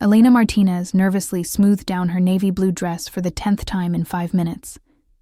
Elena Martinez nervously smoothed down her navy blue dress for the 10th time in 5 minutes.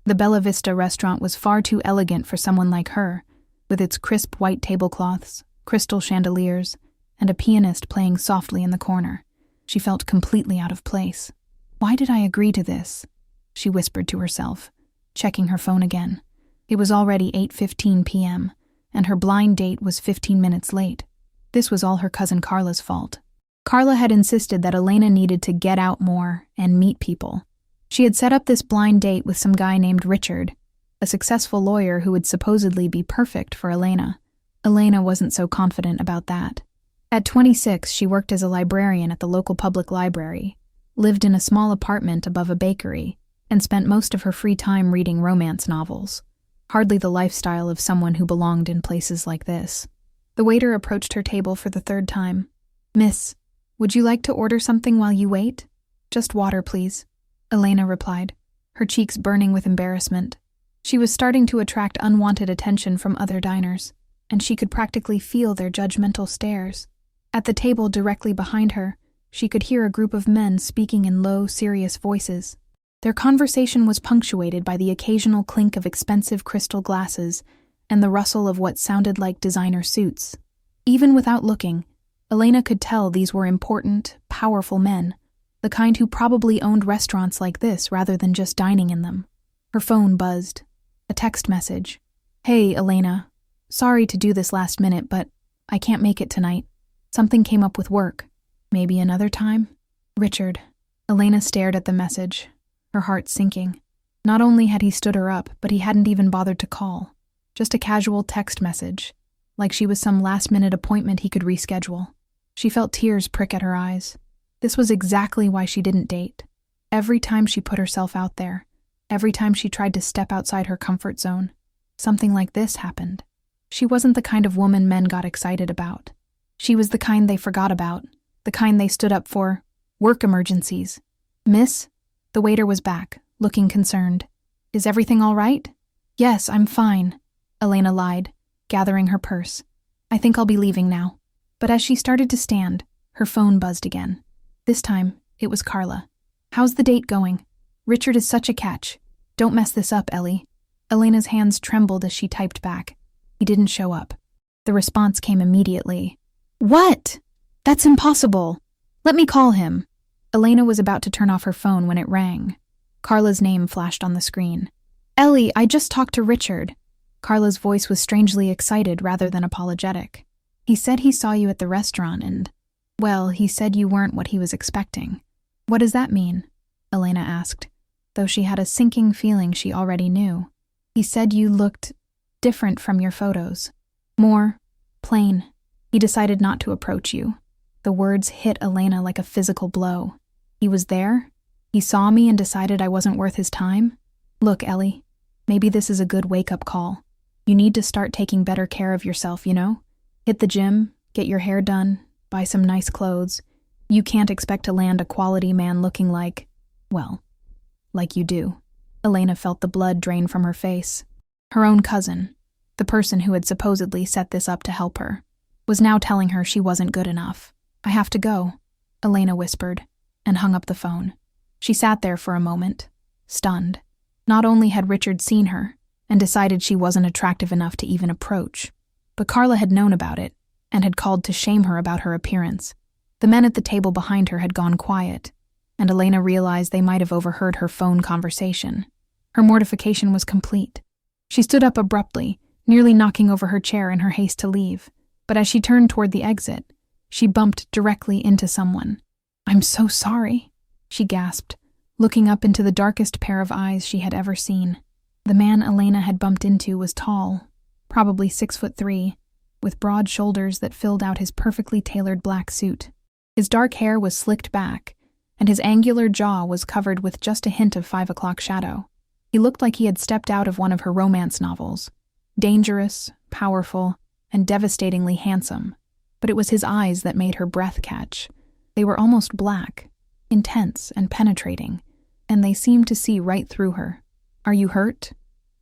The Bella Vista restaurant was far too elegant for someone like her, with its crisp white tablecloths, crystal chandeliers, and a pianist playing softly in the corner. She felt completely out of place. Why did I agree to this? She whispered to herself, checking her phone again. It was already 8:15 p.m., and her blind date was 15 minutes late. This was all her cousin Carla's fault. Carla had insisted that Elena needed to get out more and meet people. She had set up this blind date with some guy named Richard, a successful lawyer who would supposedly be perfect for Elena. Elena wasn't so confident about that. At 26, she worked as a librarian at the local public library, lived in a small apartment above a bakery, and spent most of her free time reading romance novels. Hardly the lifestyle of someone who belonged in places like this. The waiter approached her table for the 3rd time. "Miss, would you like to order something while you wait?" "Just water, please," Elena replied, her cheeks burning with embarrassment. She was starting to attract unwanted attention from other diners, and she could practically feel their judgmental stares. At the table directly behind her, she could hear a group of men speaking in low, serious voices. Their conversation was punctuated by the occasional clink of expensive crystal glasses and the rustle of what sounded like designer suits. Even without looking, Elena could tell these were important, powerful men, the kind who probably owned restaurants like this rather than just dining in them. Her phone buzzed. A text message. "Hey, Elena. Sorry to do this last minute, but I can't make it tonight. Something came up with work. Maybe another time?" Richard. Elena stared at the message, her heart sinking. Not only had he stood her up, but he hadn't even bothered to call. Just a casual text message, like she was some last-minute appointment he could reschedule. She felt tears prick at her eyes. This was exactly why she didn't date. Every time she put herself out there, every time she tried to step outside her comfort zone, something like this happened. She wasn't the kind of woman men got excited about. She was the kind they forgot about, the kind they stood up for. Work emergencies. "Miss?" The waiter was back, looking concerned. "Is everything all right?" "Yes, I'm fine," Elena lied, gathering her purse. "I think I'll be leaving now." But as she started to stand, her phone buzzed again. This time, it was Carla. "How's the date going? Richard is such a catch. Don't mess this up, Ellie." Elena's hands trembled as she typed back. He didn't show up. The response came immediately. "What? That's impossible. Let me call him." Elena was about to turn off her phone when it rang. Carla's name flashed on the screen. "Ellie, I just talked to Richard." Carla's voice was strangely excited rather than apologetic. "He said he saw you at the restaurant and, well, he said you weren't what he was expecting." "What does that mean?" Elena asked, though she had a sinking feeling she already knew. "He said you looked different from your photos. More plain. He decided not to approach you." The words hit Elena like a physical blow. "He was there? He saw me and decided I wasn't worth his time? Look, Ellie, maybe this is a good wake-up call. You need to start taking better care of yourself, you know? Hit the gym, get your hair done, buy some nice clothes. You can't expect to land a quality man looking like, well, like you do." Elena felt the blood drain from her face. Her own cousin, the person who had supposedly set this up to help her, was now telling her she wasn't good enough. "I have to go," Elena whispered, and hung up the phone. She sat there for a moment, stunned. Not only had Richard seen her, and decided she wasn't attractive enough to even approach, but Carla had known about it, and had called to shame her about her appearance. The men at the table behind her had gone quiet, and Elena realized they might have overheard her phone conversation. Her mortification was complete. She stood up abruptly, nearly knocking over her chair in her haste to leave. But as she turned toward the exit, she bumped directly into someone. "I'm so sorry," she gasped, looking up into the darkest pair of eyes she had ever seen. The man Elena had bumped into was tall, probably 6'3", with broad shoulders that filled out his perfectly tailored black suit. His dark hair was slicked back, and his angular jaw was covered with just a hint of 5 o'clock shadow. He looked like he had stepped out of one of her romance novels. Dangerous, powerful, and devastatingly handsome, but it was his eyes that made her breath catch. They were almost black, intense and penetrating, and they seemed to see right through her. "Are you hurt?"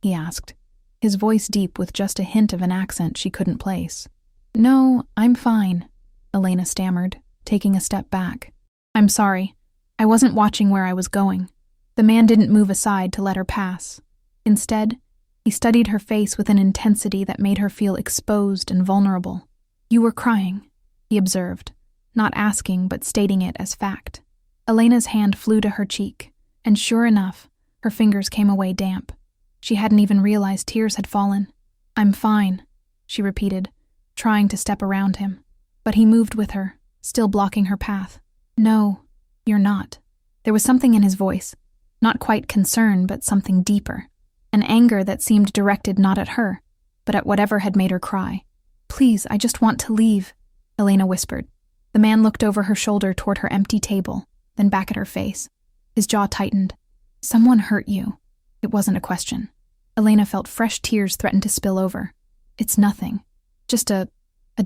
he asked, his voice deep with just a hint of an accent she couldn't place. "No, I'm fine," Elena stammered, taking a step back. I'm sorry. I wasn't watching where I was going. The man didn't move aside to let her pass. Instead, he studied her face with an intensity that made her feel exposed and vulnerable. You were crying, he observed, not asking but stating it as fact. Elena's hand flew to her cheek, and sure enough, her fingers came away damp. She hadn't even realized tears had fallen. I'm fine, she repeated, trying to step around him. But he moved with her, still blocking her path. No, you're not. There was something in his voice, not quite concern but something deeper. An anger that seemed directed not at her, but at whatever had made her cry. Please, I just want to leave, Elena whispered. The man looked over her shoulder toward her empty table, then back at her face. His jaw tightened. Someone hurt you. It wasn't a question. Elena felt fresh tears threaten to spill over. It's nothing. Just a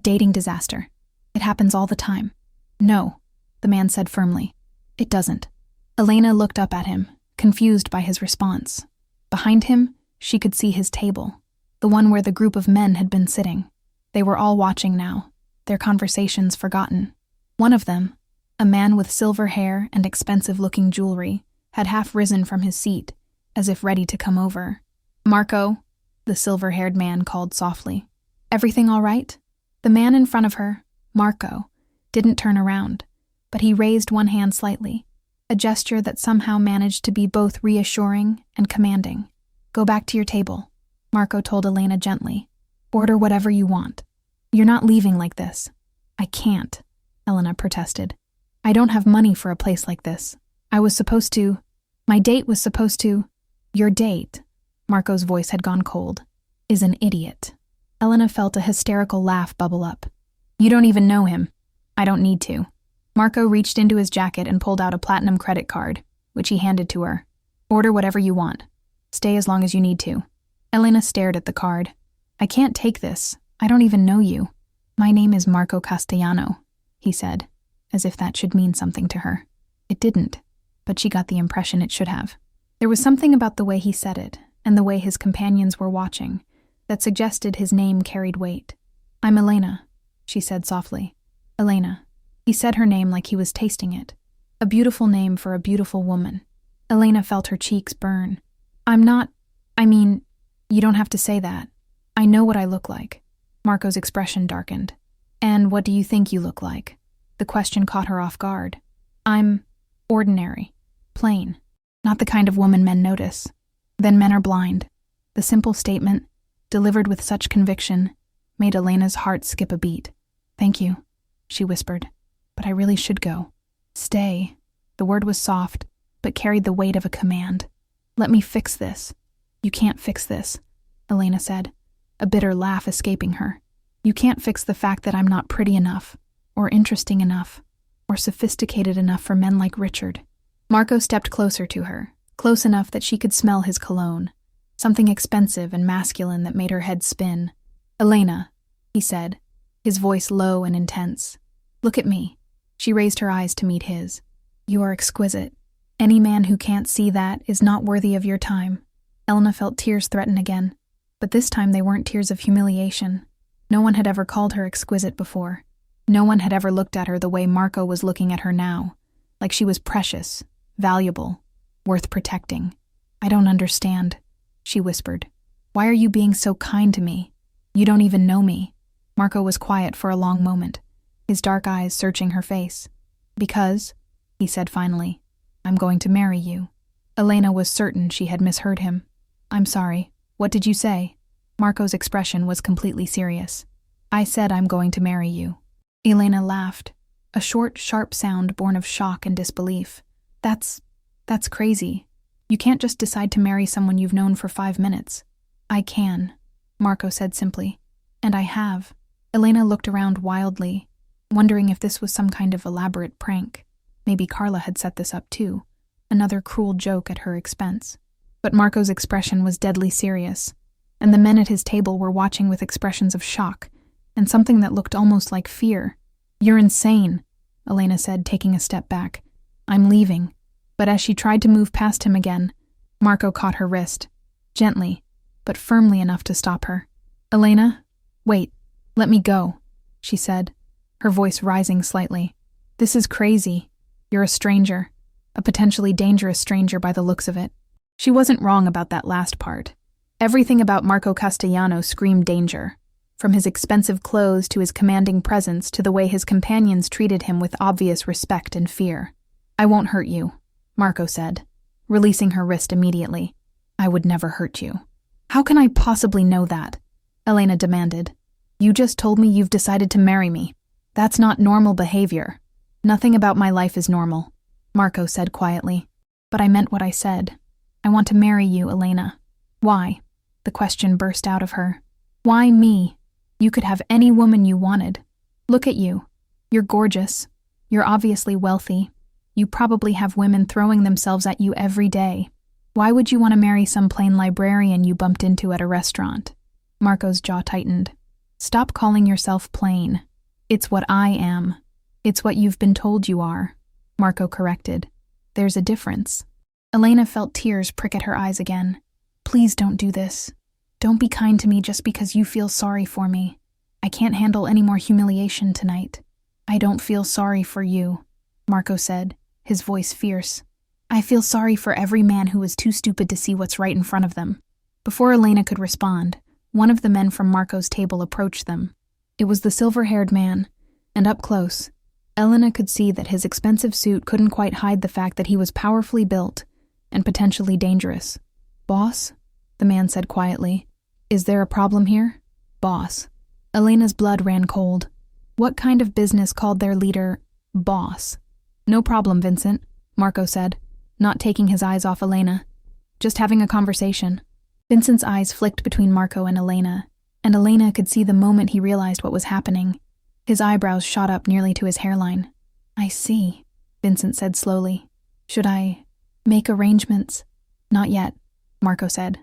dating disaster. It happens all the time. No, the man said firmly. It doesn't. Elena looked up at him, confused by his response. Behind him, she could see his table, the one where the group of men had been sitting. They were all watching now, their conversations forgotten. One of them, a man with silver hair and expensive-looking jewelry, had half risen from his seat, as if ready to come over. Marco, the silver-haired man called softly. Everything all right? The man in front of her, Marco, didn't turn around, but he raised one hand slightly, a gesture that somehow managed to be both reassuring and commanding. Go back to your table, Marco told Elena gently. Order whatever you want. You're not leaving like this. I can't, Elena protested. I don't have money for a place like this. My date was supposed to. Your date, Marco's voice had gone cold, is an idiot. Elena felt a hysterical laugh bubble up. You don't even know him. I don't need to. Marco reached into his jacket and pulled out a platinum credit card, which he handed to her. Order whatever you want. Stay as long as you need to. Elena stared at the card. I can't take this. I don't even know you. My name is Marco Castellano, he said, as if that should mean something to her. It didn't, but she got the impression it should have. There was something about the way he said it, and the way his companions were watching, that suggested his name carried weight. I'm Elena, she said softly. Elena. He said her name like he was tasting it. A beautiful name for a beautiful woman. Elena felt her cheeks burn. You don't have to say that. I know what I look like. Marco's expression darkened. And what do you think you look like? The question caught her off guard. I'm ordinary, plain, not the kind of woman men notice. Then men are blind. The simple statement, delivered with such conviction, made Elena's heart skip a beat. Thank you, she whispered. But I really should go. Stay. The word was soft, but carried the weight of a command. Let me fix this. You can't fix this, Elena said, a bitter laugh escaping her. You can't fix the fact that I'm not pretty enough, or interesting enough, or sophisticated enough for men like Richard. Marco stepped closer to her, close enough that she could smell his cologne, something expensive and masculine that made her head spin. Elena, he said, his voice low and intense. Look at me. She raised her eyes to meet his. You are exquisite. Any man who can't see that is not worthy of your time. Elena felt tears threaten again, but this time they weren't tears of humiliation. No one had ever called her exquisite before. No one had ever looked at her the way Marco was looking at her now, like she was precious, valuable, worth protecting. I don't understand, she whispered. Why are you being so kind to me? You don't even know me. Marco was quiet for a long moment, his dark eyes searching her face. Because, he said finally, I'm going to marry you. Elena was certain she had misheard him. I'm sorry, what did you say? Marco's expression was completely serious. I said I'm going to marry you. Elena laughed, a short, sharp sound born of shock and disbelief. That's crazy. You can't just decide to marry someone you've known for 5 minutes. I can, Marco said simply. And I have. Elena looked around wildly, wondering if this was some kind of elaborate prank. Maybe Carla had set this up too, another cruel joke at her expense. But Marco's expression was deadly serious, and the men at his table were watching with expressions of shock, and something that looked almost like fear. You're insane, Elena said, taking a step back. I'm leaving. But as she tried to move past him again, Marco caught her wrist, gently, but firmly enough to stop her. Elena, wait, let me go, she said, her voice rising slightly. This is crazy. You're a stranger. A potentially dangerous stranger by the looks of it. She wasn't wrong about that last part. Everything about Marco Castellano screamed danger. From his expensive clothes to his commanding presence to the way his companions treated him with obvious respect and fear. I won't hurt you, Marco said, releasing her wrist immediately. I would never hurt you. How can I possibly know that? Elena demanded. You just told me you've decided to marry me. That's not normal behavior. Nothing about my life is normal, Marco said quietly. But I meant what I said. I want to marry you, Elena. Why? The question burst out of her. Why me? You could have any woman you wanted. Look at you. You're gorgeous. You're obviously wealthy. You probably have women throwing themselves at you every day. Why would you want to marry some plain librarian you bumped into at a restaurant? Marco's jaw tightened. Stop calling yourself plain. It's what I am. It's what you've been told you are, Marco corrected. There's a difference. Elena felt tears prick at her eyes again. Please don't do this. Don't be kind to me just because you feel sorry for me. I can't handle any more humiliation tonight. I don't feel sorry for you, Marco said, his voice fierce. I feel sorry for every man who is too stupid to see what's right in front of them. Before Elena could respond, one of the men from Marco's table approached them. It was the silver-haired man, and up close, Elena could see that his expensive suit couldn't quite hide the fact that he was powerfully built and potentially dangerous. Boss? The man said quietly. Is there a problem here? Boss. Elena's blood ran cold. What kind of business called their leader boss? No problem, Vincent, Marco said, not taking his eyes off Elena. Just having a conversation. Vincent's eyes flicked between Marco and Elena could see the moment he realized what was happening. His eyebrows shot up nearly to his hairline. I see, Vincent said slowly. Should I make arrangements? Not yet, Marco said.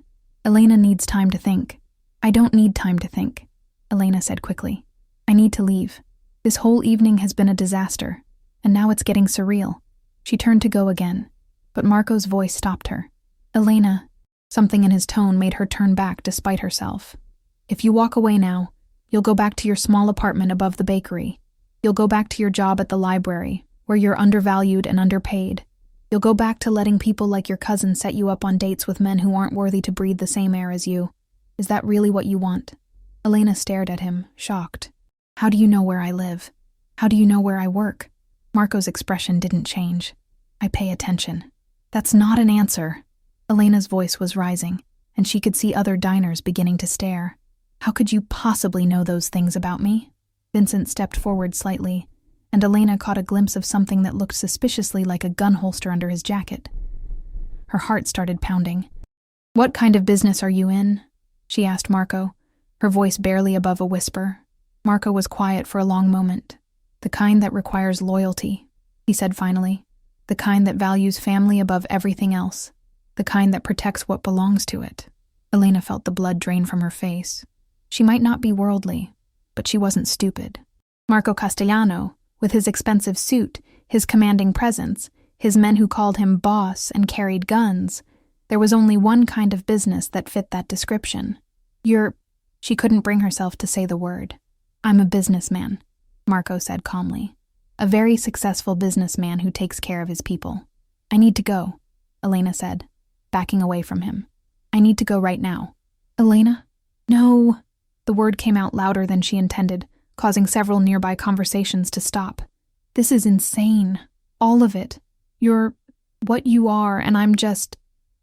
Elena needs time to think. I don't need time to think, Elena said quickly. I need to leave. This whole evening has been a disaster, and now it's getting surreal. She turned to go again, but Marco's voice stopped her. Elena, something in his tone made her turn back despite herself. If you walk away now, you'll go back to your small apartment above the bakery. You'll go back to your job at the library, where you're undervalued and underpaid. You'll go back to letting people like your cousin set you up on dates with men who aren't worthy to breathe the same air as you. Is that really what you want? Elena stared at him, shocked. How do you know where I live? How do you know where I work? Marco's expression didn't change. I pay attention. That's not an answer. Elena's voice was rising, and she could see other diners beginning to stare. How could you possibly know those things about me? Vincent stepped forward slightly, and Elena caught a glimpse of something that looked suspiciously like a gun holster under his jacket. Her heart started pounding. What kind of business are you in? She asked Marco, her voice barely above a whisper. Marco was quiet for a long moment. The kind that requires loyalty, he said finally. The kind that values family above everything else. The kind that protects what belongs to it. Elena felt the blood drain from her face. She might not be worldly, but she wasn't stupid. Marco Castellano, with his expensive suit, his commanding presence, his men who called him boss and carried guns, there was only one kind of business that fit that description. She couldn't bring herself to say the word. I'm a businessman, Marco said calmly. A very successful businessman who takes care of his people. I need to go, Elena said, backing away from him. I need to go right now. Elena? No. The word came out louder than she intended, causing several nearby conversations to stop. This is insane. All of it. You're what you are, and I'm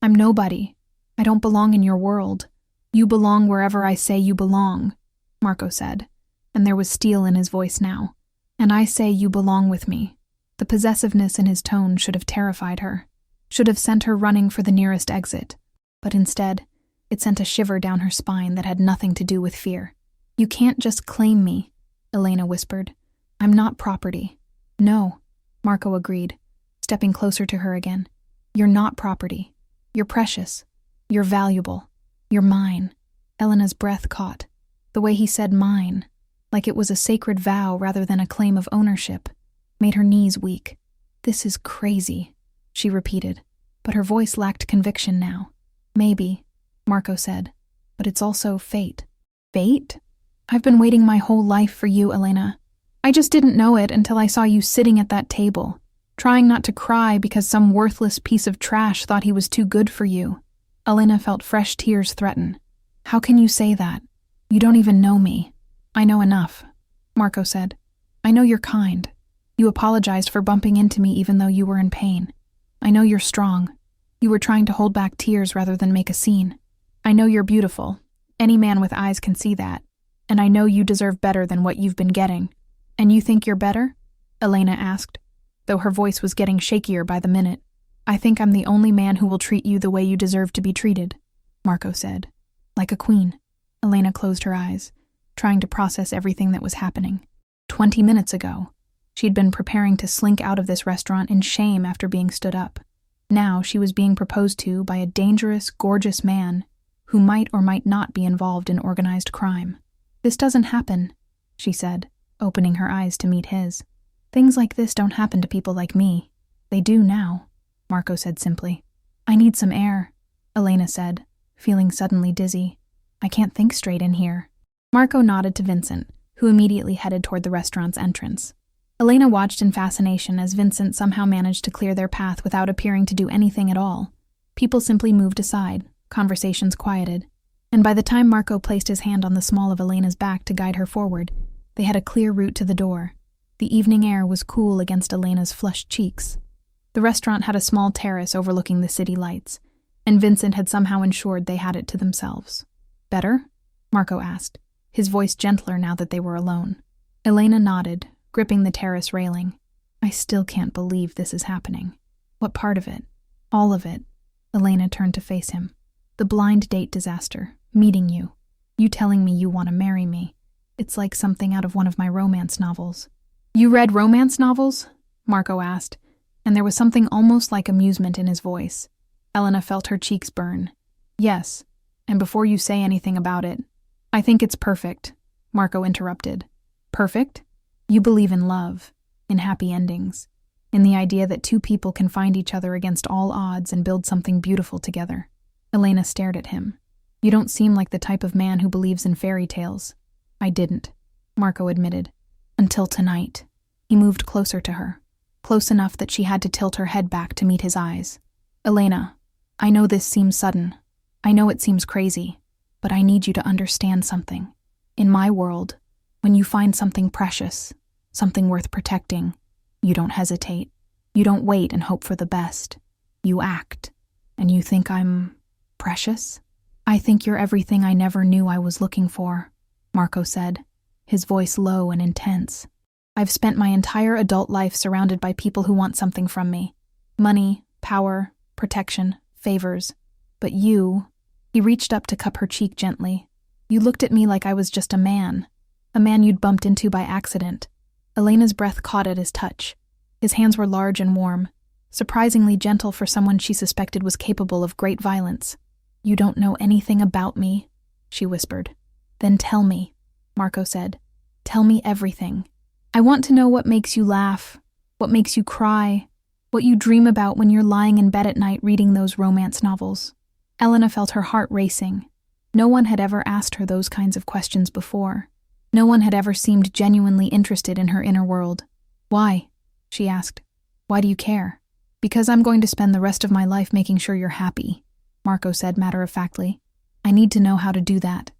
nobody. I don't belong in your world. You belong wherever I say you belong, Marco said, and there was steel in his voice now. And I say you belong with me. The possessiveness in his tone should have terrified her, should have sent her running for the nearest exit, but instead, it sent a shiver down her spine that had nothing to do with fear. You can't just claim me, Elena whispered. I'm not property. No, Marco agreed, stepping closer to her again. You're not property. You're precious. You're valuable. You're mine. Elena's breath caught. The way he said mine, like it was a sacred vow rather than a claim of ownership, made her knees weak. This is crazy, she repeated, but her voice lacked conviction now. Maybe, Marco said, but it's also fate. Fate? I've been waiting my whole life for you, Elena. I just didn't know it until I saw you sitting at that table. trying not to cry because some worthless piece of trash thought he was too good for you. Elena felt fresh tears threaten. How can you say that? You don't even know me. I know enough, Marco said. I know you're kind. You apologized for bumping into me even though you were in pain. I know you're strong. You were trying to hold back tears rather than make a scene. I know you're beautiful. Any man with eyes can see that. And I know you deserve better than what you've been getting. And you think you're better? Elena asked, though her voice was getting shakier by the minute. I think I'm the only man who will treat you the way you deserve to be treated, Marco said. Like a queen. Elena closed her eyes, trying to process everything that was happening. 20 minutes ago, she'd been preparing to slink out of this restaurant in shame after being stood up. Now she was being proposed to by a dangerous, gorgeous man who might or might not be involved in organized crime. This doesn't happen, she said, opening her eyes to meet his. Things like this don't happen to people like me. They do now, Marco said simply. I need some air, Elena said, feeling suddenly dizzy. I can't think straight in here. Marco nodded to Vincent, who immediately headed toward the restaurant's entrance. Elena watched in fascination as Vincent somehow managed to clear their path without appearing to do anything at all. People simply moved aside, conversations quieted, and by the time Marco placed his hand on the small of Elena's back to guide her forward, they had a clear route to the door. The evening air was cool against Elena's flushed cheeks. The restaurant had a small terrace overlooking the city lights, and Vincent had somehow ensured they had it to themselves. Better? Marco asked, his voice gentler now that they were alone. Elena nodded, gripping the terrace railing. I still can't believe this is happening. What part of it? All of it. Elena turned to face him. The blind date disaster, meeting you. You telling me you want to marry me. It's like something out of one of my romance novels. You read romance novels? Marco asked, and there was something almost like amusement in his voice. Elena felt her cheeks burn. Yes, and before you say anything about it, I think it's perfect, Marco interrupted. Perfect? You believe in love, in happy endings, in the idea that two people can find each other against all odds and build something beautiful together. Elena stared at him. You don't seem like the type of man who believes in fairy tales. I didn't, Marco admitted. Until tonight. He moved closer to her, close enough that she had to tilt her head back to meet his eyes. Elena, I know this seems sudden. I know it seems crazy, but I need you to understand something. In my world, when you find something precious, something worth protecting, you don't hesitate. You don't wait and hope for the best. You act. And you think I'm precious? I think you're everything I never knew I was looking for, Marco said, his voice low and intense. I've spent my entire adult life surrounded by people who want something from me. Money, power, protection, favors. But you, he reached up to cup her cheek gently. You looked at me like I was just a man you'd bumped into by accident. Elena's breath caught at his touch. His hands were large and warm, surprisingly gentle for someone she suspected was capable of great violence. You don't know anything about me, she whispered. Then tell me, Marco said. Tell me everything. I want to know what makes you laugh, what makes you cry, what you dream about when you're lying in bed at night reading those romance novels. Elena felt her heart racing. No one had ever asked her those kinds of questions before. No one had ever seemed genuinely interested in her inner world. Why? She asked. Why do you care? Because I'm going to spend the rest of my life making sure you're happy, Marco said matter-of-factly. I need to know how to do that.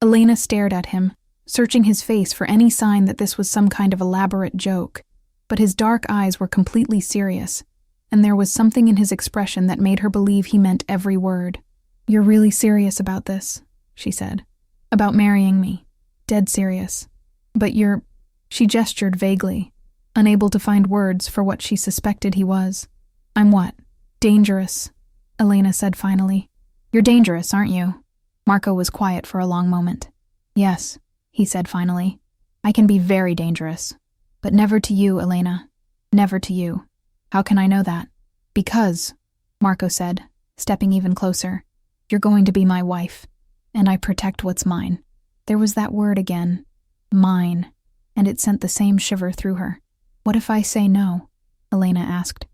Elena stared at him, searching his face for any sign that this was some kind of elaborate joke. But his dark eyes were completely serious, and there was something in his expression that made her believe he meant every word. You're really serious about this, she said. About marrying me. Dead serious. But you're... She gestured vaguely, unable to find words for what she suspected he was. I'm what? Dangerous, Elena said finally. You're dangerous, aren't you? Marco was quiet for a long moment. Yes, he said finally. I can be very dangerous. But never to you, Elena. Never to you. How can I know that? Because, Marco said, stepping even closer, you're going to be my wife, and I protect what's mine. There was that word again. Mine. And it sent the same shiver through her. What if I say no? Elena asked.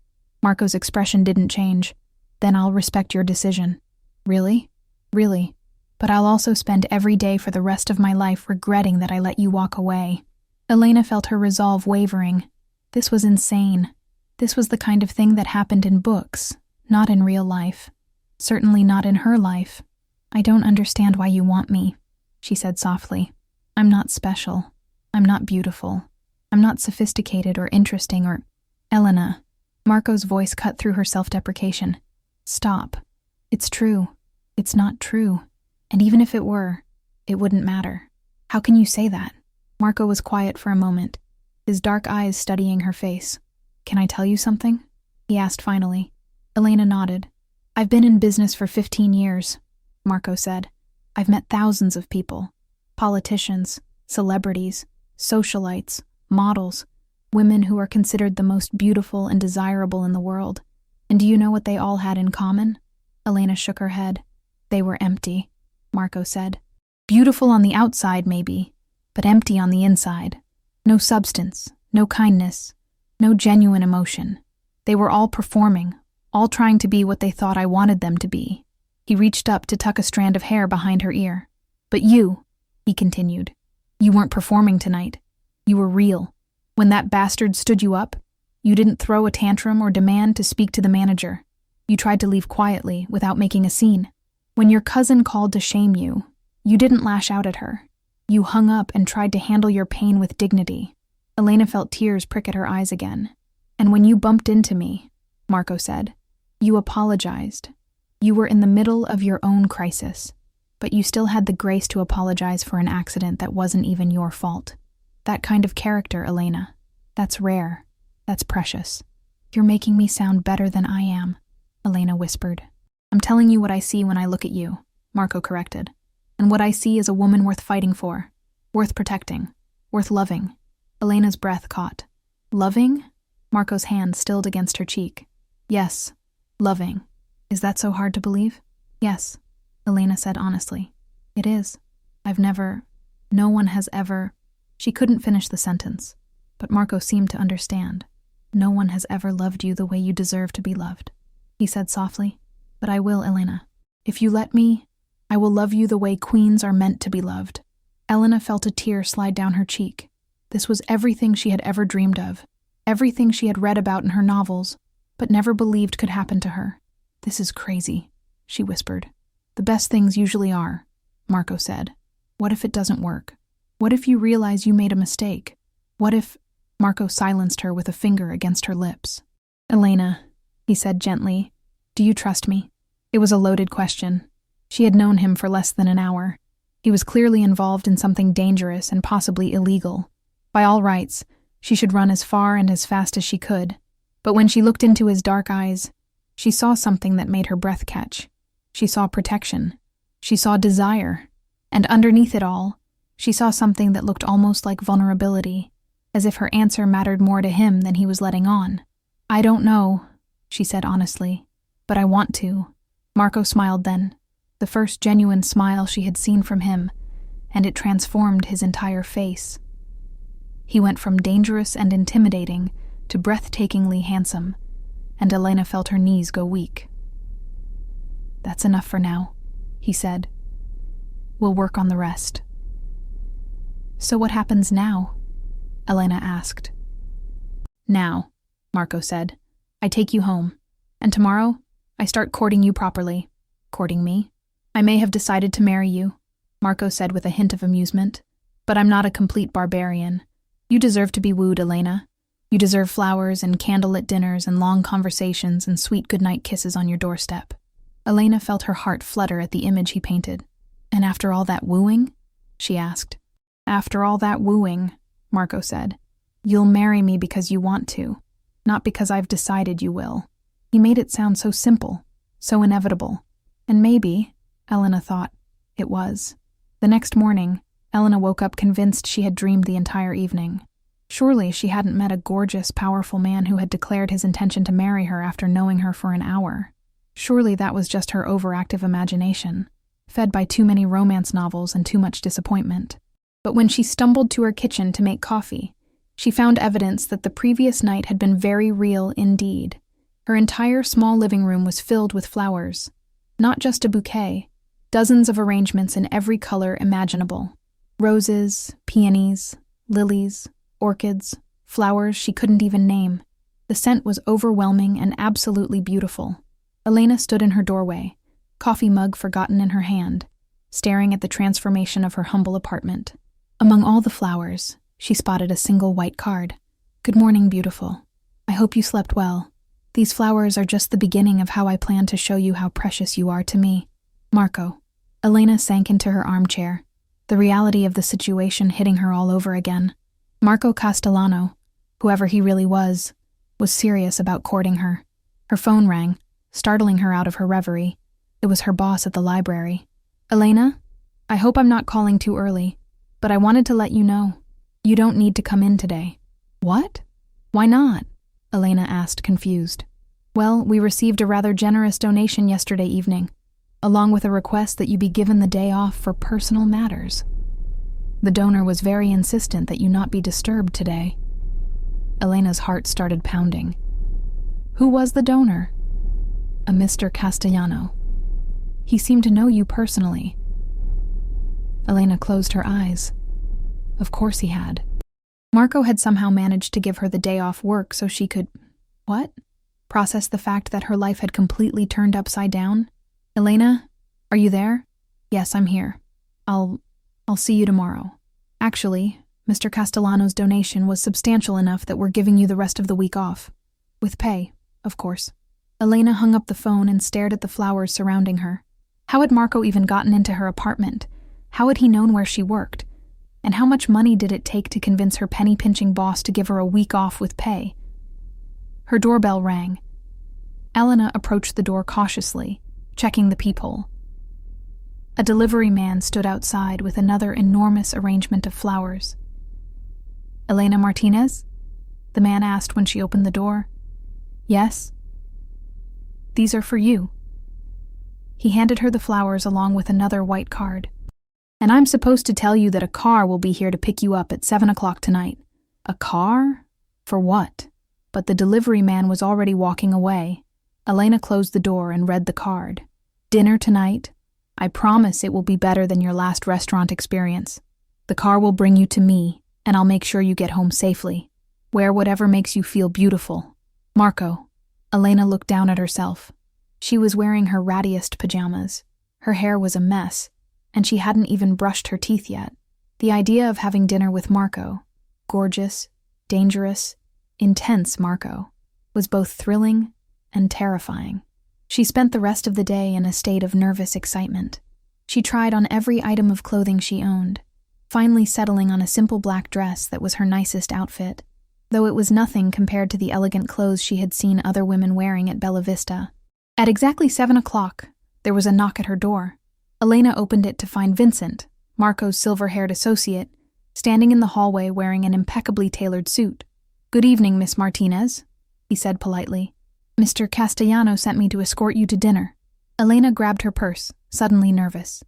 Marco's expression didn't change. Then I'll respect your decision. Really? Really. But I'll also spend every day for the rest of my life regretting that I let you walk away. Elena felt her resolve wavering. This was insane. This was the kind of thing that happened in books, not in real life. Certainly not in her life. "I don't understand why you want me," she said softly. "I'm not special. I'm not beautiful. I'm not sophisticated or interesting or—" "Elena." Marco's voice cut through her self-deprecation. "Stop. It's true. It's not true. And even if it were, it wouldn't matter. How can you say that?" Marco was quiet for a moment, his dark eyes studying her face. "Can I tell you something?" he asked finally. Elena nodded. "I've been in business for 15 years, Marco said. "I've met thousands of people. Politicians, celebrities, socialites, models, women who are considered the most beautiful and desirable in the world. And do you know what they all had in common?" Elena shook her head. "They were empty," Marco said. "Beautiful on the outside, maybe, but empty on the inside. No substance, no kindness, no genuine emotion. They were all performing, all trying to be what they thought I wanted them to be." He reached up to tuck a strand of hair behind her ear. "But you," he continued, "you weren't performing tonight. You were real. When that bastard stood you up, you didn't throw a tantrum or demand to speak to the manager. You tried to leave quietly, without making a scene. When your cousin called to shame you, you didn't lash out at her. You hung up and tried to handle your pain with dignity." Elena felt tears prick at her eyes again. "And when you bumped into me," Marco said, "you apologized. You were in the middle of your own crisis, but you still had the grace to apologize for an accident that wasn't even your fault. That kind of character, Elena. That's rare. That's precious." "You're making me sound better than I am," Elena whispered. "I'm telling you what I see when I look at you," Marco corrected. "And what I see is a woman worth fighting for, worth protecting, worth loving." Elena's breath caught. "Loving?" Marco's hand stilled against her cheek. "Yes, loving. Is that so hard to believe?" "Yes," Elena said honestly. "It is. No one has ever—" She couldn't finish the sentence, but Marco seemed to understand. "No one has ever loved you the way you deserve to be loved," he said softly. "But I will, Elena. If you let me, I will love you the way queens are meant to be loved." Elena felt a tear slide down her cheek. This was everything she had ever dreamed of, everything she had read about in her novels, but never believed could happen to her. "This is crazy," she whispered. "The best things usually are," Marco said. "What if it doesn't work? What if you realize you made a mistake? What if—" Marco silenced her with a finger against her lips. "Elena," he said gently, "do you trust me?" It was a loaded question. She had known him for less than an hour. He was clearly involved in something dangerous and possibly illegal. By all rights, she should run as far and as fast as she could. But when she looked into his dark eyes, she saw something that made her breath catch. She saw protection. She saw desire. And underneath it all, she saw something that looked almost like vulnerability, as if her answer mattered more to him than he was letting on. "I don't know," she said honestly, "but I want to." Marco smiled then, the first genuine smile she had seen from him, and it transformed his entire face. He went from dangerous and intimidating to breathtakingly handsome, and Elena felt her knees go weak. "That's enough for now," he said. "We'll work on the rest." "So what happens now?" Elena asked. "Now," Marco said, "I take you home, and tomorrow I start courting you properly." "Courting me?" "I may have decided to marry you," Marco said with a hint of amusement, "but I'm not a complete barbarian. You deserve to be wooed, Elena. You deserve flowers and candlelit dinners and long conversations and sweet goodnight kisses on your doorstep." Elena felt her heart flutter at the image he painted. "And after all that wooing?" she asked. "After all that wooing," Marco said, "you'll marry me because you want to, not because I've decided you will." He made it sound so simple, so inevitable. And maybe, Elena thought, it was. The next morning, Elena woke up convinced she had dreamed the entire evening. Surely she hadn't met a gorgeous, powerful man who had declared his intention to marry her after knowing her for an hour. Surely that was just her overactive imagination, fed by too many romance novels and too much disappointment. But when she stumbled to her kitchen to make coffee, she found evidence that the previous night had been very real indeed. Her entire small living room was filled with flowers. Not just a bouquet, dozens of arrangements in every color imaginable. Roses, peonies, lilies, orchids, flowers she couldn't even name. The scent was overwhelming and absolutely beautiful. Elena stood in her doorway, coffee mug forgotten in her hand, staring at the transformation of her humble apartment. Among all the flowers, she spotted a single white card. "Good morning, beautiful. I hope you slept well. These flowers are just the beginning of how I plan to show you how precious you are to me. Marco." Elena sank into her armchair, the reality of the situation hitting her all over again. Marco Castellano, whoever he really was serious about courting her. Her phone rang, startling her out of her reverie. It was her boss at the library. "Elena, I hope I'm not calling too early, but I wanted to let you know. You don't need to come in today." "What? Why not?" Elena asked, confused. "Well, we received a rather generous donation yesterday evening, along with a request that you be given the day off for personal matters. The donor was very insistent that you not be disturbed today." Elena's heart started pounding. "Who was the donor?" "A Mr. Castellano. He seemed to know you personally." Elena closed her eyes. Of course he had. Marco had somehow managed to give her the day off work so she could... what? Process the fact that her life had completely turned upside down? "Elena, are you there?" "Yes, I'm here. I'll see you tomorrow. Actually, Mr. Castellano's donation was substantial enough that we're giving you the rest of the week off. With pay, of course." Elena hung up the phone and stared at the flowers surrounding her. How had Marco even gotten into her apartment? How had he known where she worked? And how much money did it take to convince her penny-pinching boss to give her a week off with pay? Her doorbell rang. Elena approached the door cautiously, checking the peephole. A delivery man stood outside with another enormous arrangement of flowers. "Elena Martinez?" the man asked when she opened the door. "Yes." "These are for you." He handed her the flowers along with another white card. "And I'm supposed to tell you that a car will be here to pick you up at 7 o'clock tonight." "A car? For what?" But the delivery man was already walking away. Elena closed the door and read the card. "Dinner tonight. I promise it will be better than your last restaurant experience. The car will bring you to me, and I'll make sure you get home safely. Wear whatever makes you feel beautiful. Marco." Elena looked down at herself. She was wearing her rattiest pajamas. Her hair was a mess, and she hadn't even brushed her teeth yet. The idea of having dinner with Marco, gorgeous, dangerous, intense Marco, was both thrilling and terrifying. She spent the rest of the day in a state of nervous excitement. She tried on every item of clothing she owned, finally settling on a simple black dress that was her nicest outfit, though it was nothing compared to the elegant clothes she had seen other women wearing at Bella Vista. At exactly 7 o'clock, there was a knock at her door. Elena opened it to find Vincent, Marco's silver-haired associate, standing in the hallway wearing an impeccably tailored suit. "Good evening, Miss Martinez," he said politely. "Mr. Castellano sent me to escort you to dinner." Elena grabbed her purse, suddenly nervous.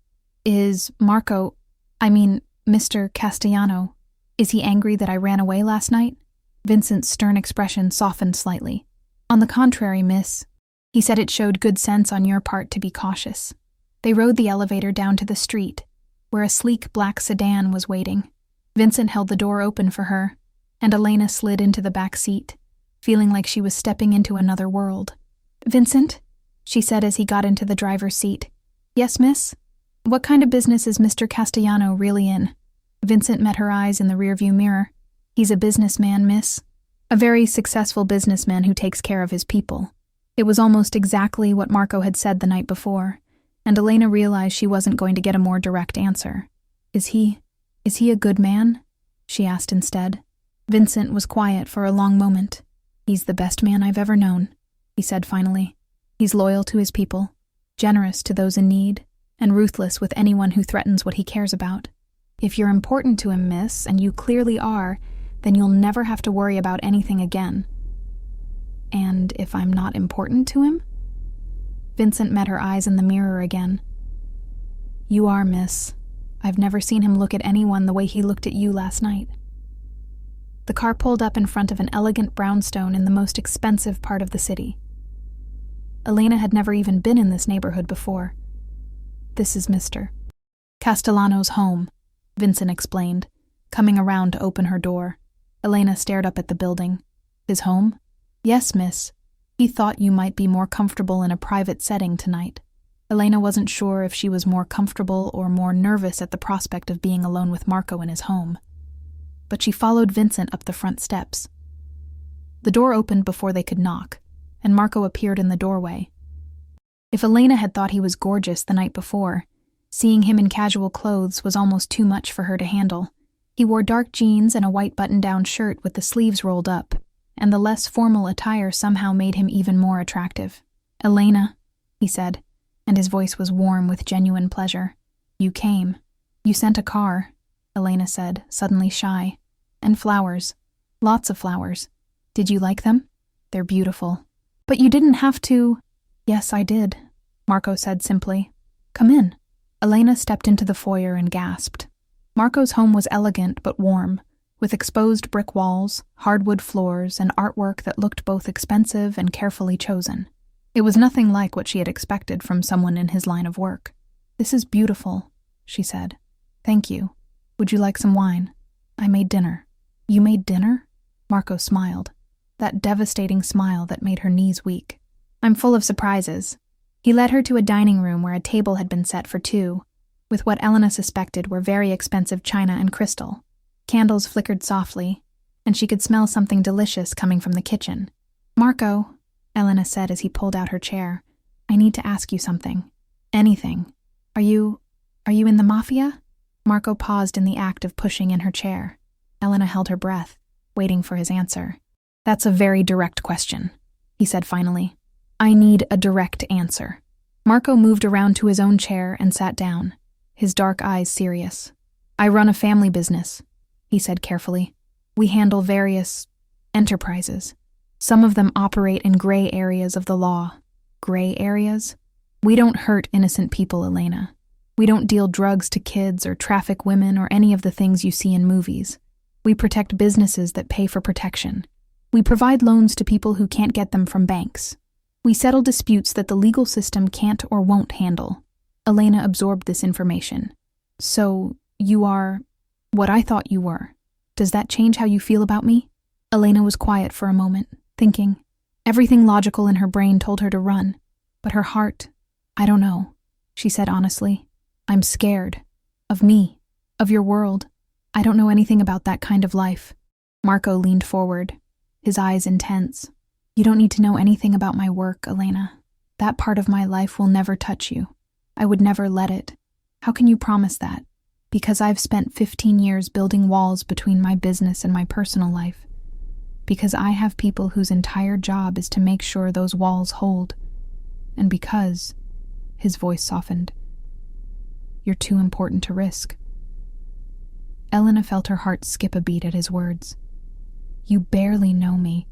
"Is Mr. Castellano, is he angry that I ran away last night?" Vincent's stern expression softened slightly. "On the contrary, miss. He said it showed good sense on your part to be cautious." They rode the elevator down to the street, where a sleek black sedan was waiting. Vincent held the door open for her, and Elena slid into the back seat, feeling like she was stepping into another world. "Vincent," she said as he got into the driver's seat. "Yes, miss? What kind of business is Mr. Castellano really in?" Vincent met her eyes in the rearview mirror. "He's a businessman, miss. A very successful businessman who takes care of his people." It was almost exactly what Marco had said the night before, and Elena realized she wasn't going to get a more direct answer. Is he a good man?" she asked instead. Vincent was quiet for a long moment. "He's the best man I've ever known," he said finally. "He's loyal to his people, generous to those in need, and ruthless with anyone who threatens what he cares about. If you're important to him, miss, and you clearly are, then you'll never have to worry about anything again." "And if I'm not important to him?" Vincent met her eyes in the mirror again. "You are, miss. I've never seen him look at anyone the way he looked at you last night." The car pulled up in front of an elegant brownstone in the most expensive part of the city. Elena had never even been in this neighborhood before. "This is Mr. Castellano's home," Vincent explained, coming around to open her door. Elena stared up at the building. "His home?" Yes, miss. He thought you might be more comfortable in a private setting tonight. Elena wasn't sure if she was more comfortable or more nervous at the prospect of being alone with Marco in his home. But she followed Vincent up the front steps. The door opened before they could knock, and Marco appeared in the doorway. If Elena had thought he was gorgeous the night before, seeing him in casual clothes was almost too much for her to handle. He wore dark jeans and a white button-down shirt with the sleeves rolled up, and the less formal attire somehow made him even more attractive. "Elena," he said, and his voice was warm with genuine pleasure. "You came. You sent a car," Elena said, suddenly shy. "And flowers. Lots of flowers. Did you like them? They're beautiful. But you didn't have to—" "Yes, I did," Marco said simply. "Come in." Elena stepped into the foyer and gasped. Marco's home was elegant but warm, with exposed brick walls, hardwood floors, and artwork that looked both expensive and carefully chosen. It was nothing like what she had expected from someone in his line of work. "This is beautiful," she said. "Thank you. Would you like some wine? I made dinner." "You made dinner?" Marco smiled, that devastating smile that made her knees weak. "I'm full of surprises." He led her to a dining room where a table had been set for two, with what Elena suspected were very expensive china and crystal. Candles flickered softly, and she could smell something delicious coming from the kitchen. "Marco," Elena said as he pulled out her chair, "I need to ask you something. Anything. Are you in the Mafia?" Marco paused in the act of pushing in her chair. Elena held her breath, waiting for his answer. "That's a very direct question," he said finally. "I need a direct answer." Marco moved around to his own chair and sat down, his dark eyes serious. "I run a family business," he said carefully. "We handle various enterprises. Some of them operate in gray areas of the law." "Gray areas?" "We don't hurt innocent people, Elena. We don't deal drugs to kids or traffic women or any of the things you see in movies. We protect businesses that pay for protection. We provide loans to people who can't get them from banks. We settle disputes that the legal system can't or won't handle." Elena absorbed this information. "So, you are what I thought you were. Does that change how you feel about me?" Elena was quiet for a moment, thinking. Everything logical in her brain told her to run, but her heart, "I don't know," she said honestly. "I'm scared. Of me. Of your world. I don't know anything about that kind of life." Marco leaned forward, his eyes intense. "You don't need to know anything about my work, Elena. That part of my life will never touch you. I would never let it. How can you promise that? Because I've spent 15 years building walls between my business and my personal life. Because I have people whose entire job is to make sure those walls hold. And because," his voice softened, "you're too important to risk." Elena felt her heart skip a beat at his words. "You barely know me."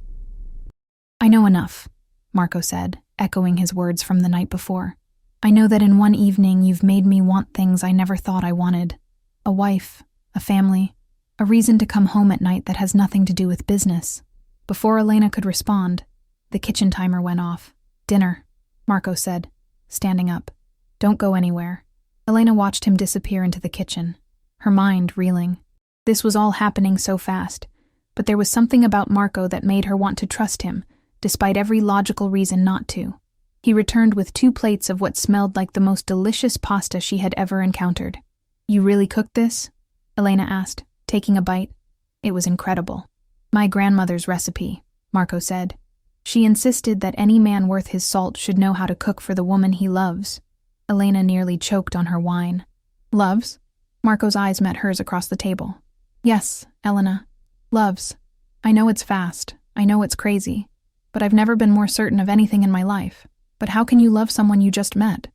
"I know enough," Marco said, echoing his words from the night before. "I know that in one evening you've made me want things I never thought I wanted. A wife, a family, a reason to come home at night that has nothing to do with business." Before Elena could respond, the kitchen timer went off. "Dinner," Marco said, standing up. "Don't go anywhere." Elena watched him disappear into the kitchen, her mind reeling. This was all happening so fast, but there was something about Marco that made her want to trust him, despite every logical reason not to. He returned with 2 plates of what smelled like the most delicious pasta she had ever encountered. "You really cooked this?" Elena asked, taking a bite. "It was incredible." "My grandmother's recipe," Marco said. "She insisted that any man worth his salt should know how to cook for the woman he loves." Elena nearly choked on her wine. "Loves?" Marco's eyes met hers across the table. "Yes, Elena. Loves. I know it's fast. I know it's crazy. But I've never been more certain of anything in my life. But how can you love someone you just met?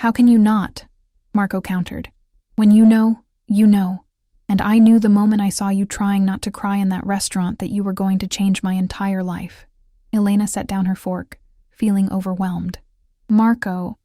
How can you not?" Marco countered. "When you know, you know. And I knew the moment I saw you trying not to cry in that restaurant that you were going to change my entire life." Elena set down her fork, feeling overwhelmed. "Marco,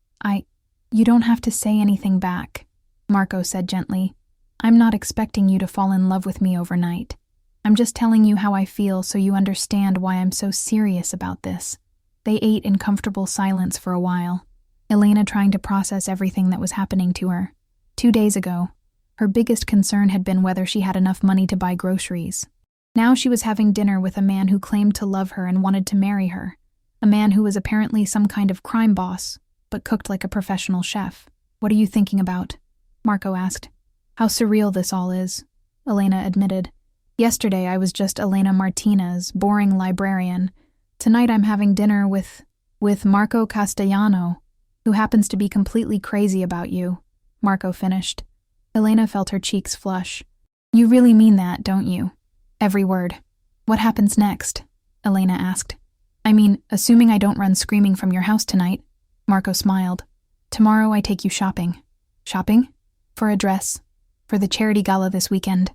you don't have to say anything back," Marco said gently. "I'm not expecting you to fall in love with me overnight. I'm just telling you how I feel so you understand why I'm so serious about this." They ate in comfortable silence for a while, Elena trying to process everything that was happening to her. 2 days ago, her biggest concern had been whether she had enough money to buy groceries. Now she was having dinner with a man who claimed to love her and wanted to marry her, a man who was apparently some kind of crime boss, but cooked like a professional chef. "What are you thinking about?" Marco asked. "How surreal this all is," Elena admitted. "Yesterday I was just Elena Martinez, boring librarian. Tonight I'm having dinner with Marco Castellano, who happens to be completely crazy about you," Marco finished. Elena felt her cheeks flush. "You really mean that, don't you?" "Every word." "What happens next?" Elena asked. "I mean, assuming I don't run screaming from your house tonight." Marco smiled. "Tomorrow I take you shopping." "Shopping?" "For a dress. For the charity gala this weekend."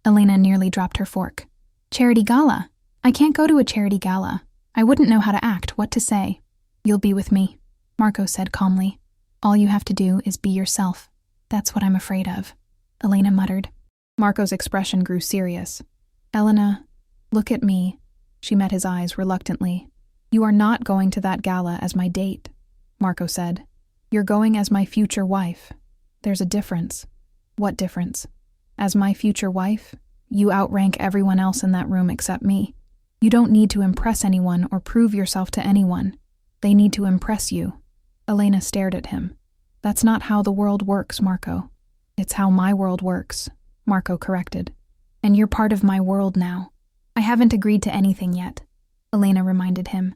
Elena nearly dropped her fork. "Charity gala? I can't go to a charity gala. I wouldn't know how to act, what to say." "You'll be with me," Marco said calmly. "All you have to do is be yourself." "That's what I'm afraid of," Elena muttered. Marco's expression grew serious. "Elena, look at me." She met his eyes reluctantly. "You are not going to that gala as my date," Marco said. "You're going as my future wife. There's a difference." "What difference?" "As my future wife, you outrank everyone else in that room except me. You don't need to impress anyone or prove yourself to anyone. They need to impress you." Elena stared at him. "That's not how the world works, Marco." "It's how my world works," Marco corrected. "And you're part of my world now." "I haven't agreed to anything yet," Elena reminded him.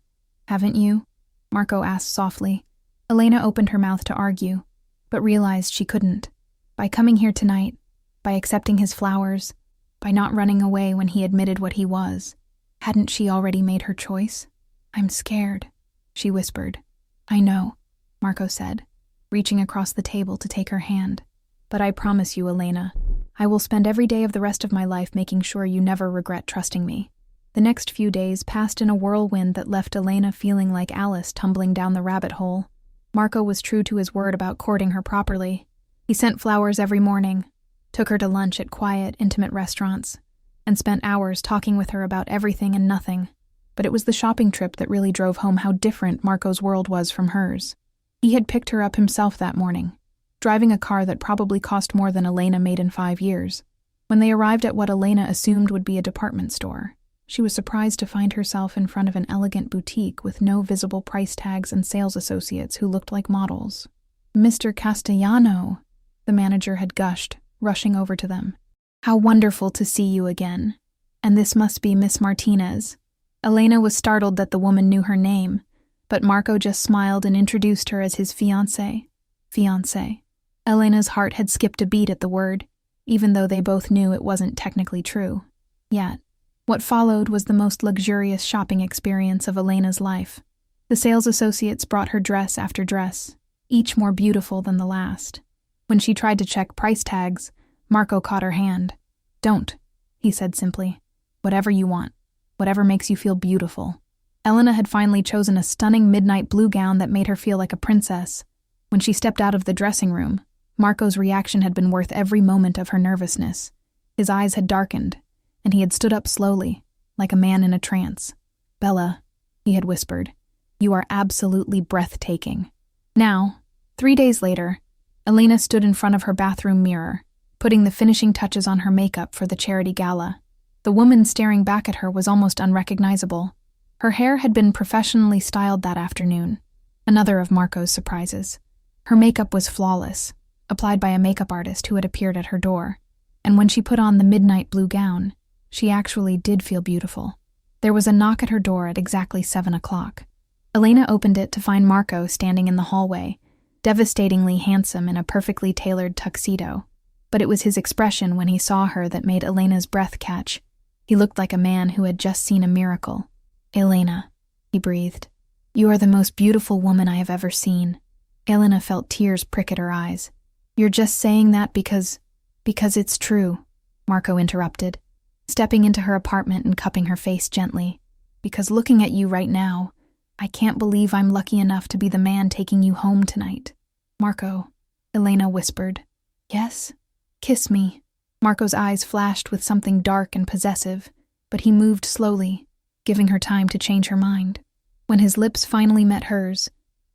"Haven't you?" Marco asked softly. Elena opened her mouth to argue, but realized she couldn't. By coming here tonight, by accepting his flowers, by not running away when he admitted what he was, hadn't she already made her choice? "I'm scared," she whispered. "I know," Marco said, reaching across the table to take her hand. "But I promise you, Elena, I will spend every day of the rest of my life making sure you never regret trusting me." The next few days passed in a whirlwind that left Elena feeling like Alice tumbling down the rabbit hole. Marco was true to his word about courting her properly. He sent flowers every morning, took her to lunch at quiet, intimate restaurants, and spent hours talking with her about everything and nothing. But it was the shopping trip that really drove home how different Marco's world was from hers. He had picked her up himself that morning, driving a car that probably cost more than Elena made in 5 years. When they arrived at what Elena assumed would be a department store, she was surprised to find herself in front of an elegant boutique with no visible price tags and sales associates who looked like models. "Mr. Castellano," the manager had gushed, rushing over to them. "How wonderful to see you again. And this must be Miss Martinez." Elena was startled that the woman knew her name, but Marco just smiled and introduced her as his fiancée. Fiancé. Elena's heart had skipped a beat at the word, even though they both knew it wasn't technically true. Yet, what followed was the most luxurious shopping experience of Elena's life. The sales associates brought her dress after dress, each more beautiful than the last. When she tried to check price tags, Marco caught her hand. "Don't," he said simply. "Whatever you want. Whatever makes you feel beautiful." Elena had finally chosen a stunning midnight blue gown that made her feel like a princess. When she stepped out of the dressing room, Marco's reaction had been worth every moment of her nervousness. His eyes had darkened, and he had stood up slowly, like a man in a trance. "Bella," he had whispered, "you are absolutely breathtaking." Now, 3 days later, Elena stood in front of her bathroom mirror, putting the finishing touches on her makeup for the charity gala. The woman staring back at her was almost unrecognizable. Her hair had been professionally styled that afternoon, another of Marco's surprises. Her makeup was flawless, applied by a makeup artist who had appeared at her door, and when she put on the midnight blue gown, she actually did feel beautiful. There was a knock at her door at exactly 7 o'clock. Elena opened it to find Marco standing in the hallway, devastatingly handsome in a perfectly tailored tuxedo. But it was his expression when he saw her that made Elena's breath catch. He looked like a man who had just seen a miracle. "Elena," he breathed, "you are the most beautiful woman I have ever seen." Elena felt tears prick at her eyes. "You're just saying that because it's true," Marco interrupted, stepping into her apartment and cupping her face gently. "Because looking at you right now, I can't believe I'm lucky enough to be the man taking you home tonight." "Marco," Elena whispered. "Yes? Kiss me." Marco's eyes flashed with something dark and possessive, but he moved slowly, giving her time to change her mind. When his lips finally met hers,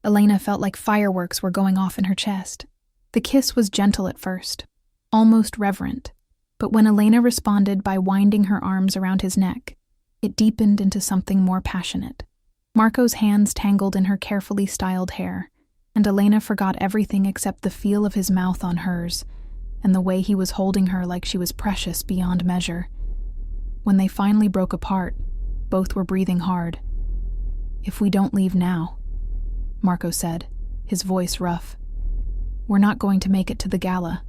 Elena felt like fireworks were going off in her chest. The kiss was gentle at first, almost reverent, But when Elena responded by winding her arms around his neck, it deepened into something more passionate. Marco's hands tangled in her carefully styled hair, and Elena forgot everything except the feel of his mouth on hers and the way he was holding her like she was precious beyond measure. When they finally broke apart, both were breathing hard. "If we don't leave now," Marco said, his voice rough, "we're not going to make it to the gala."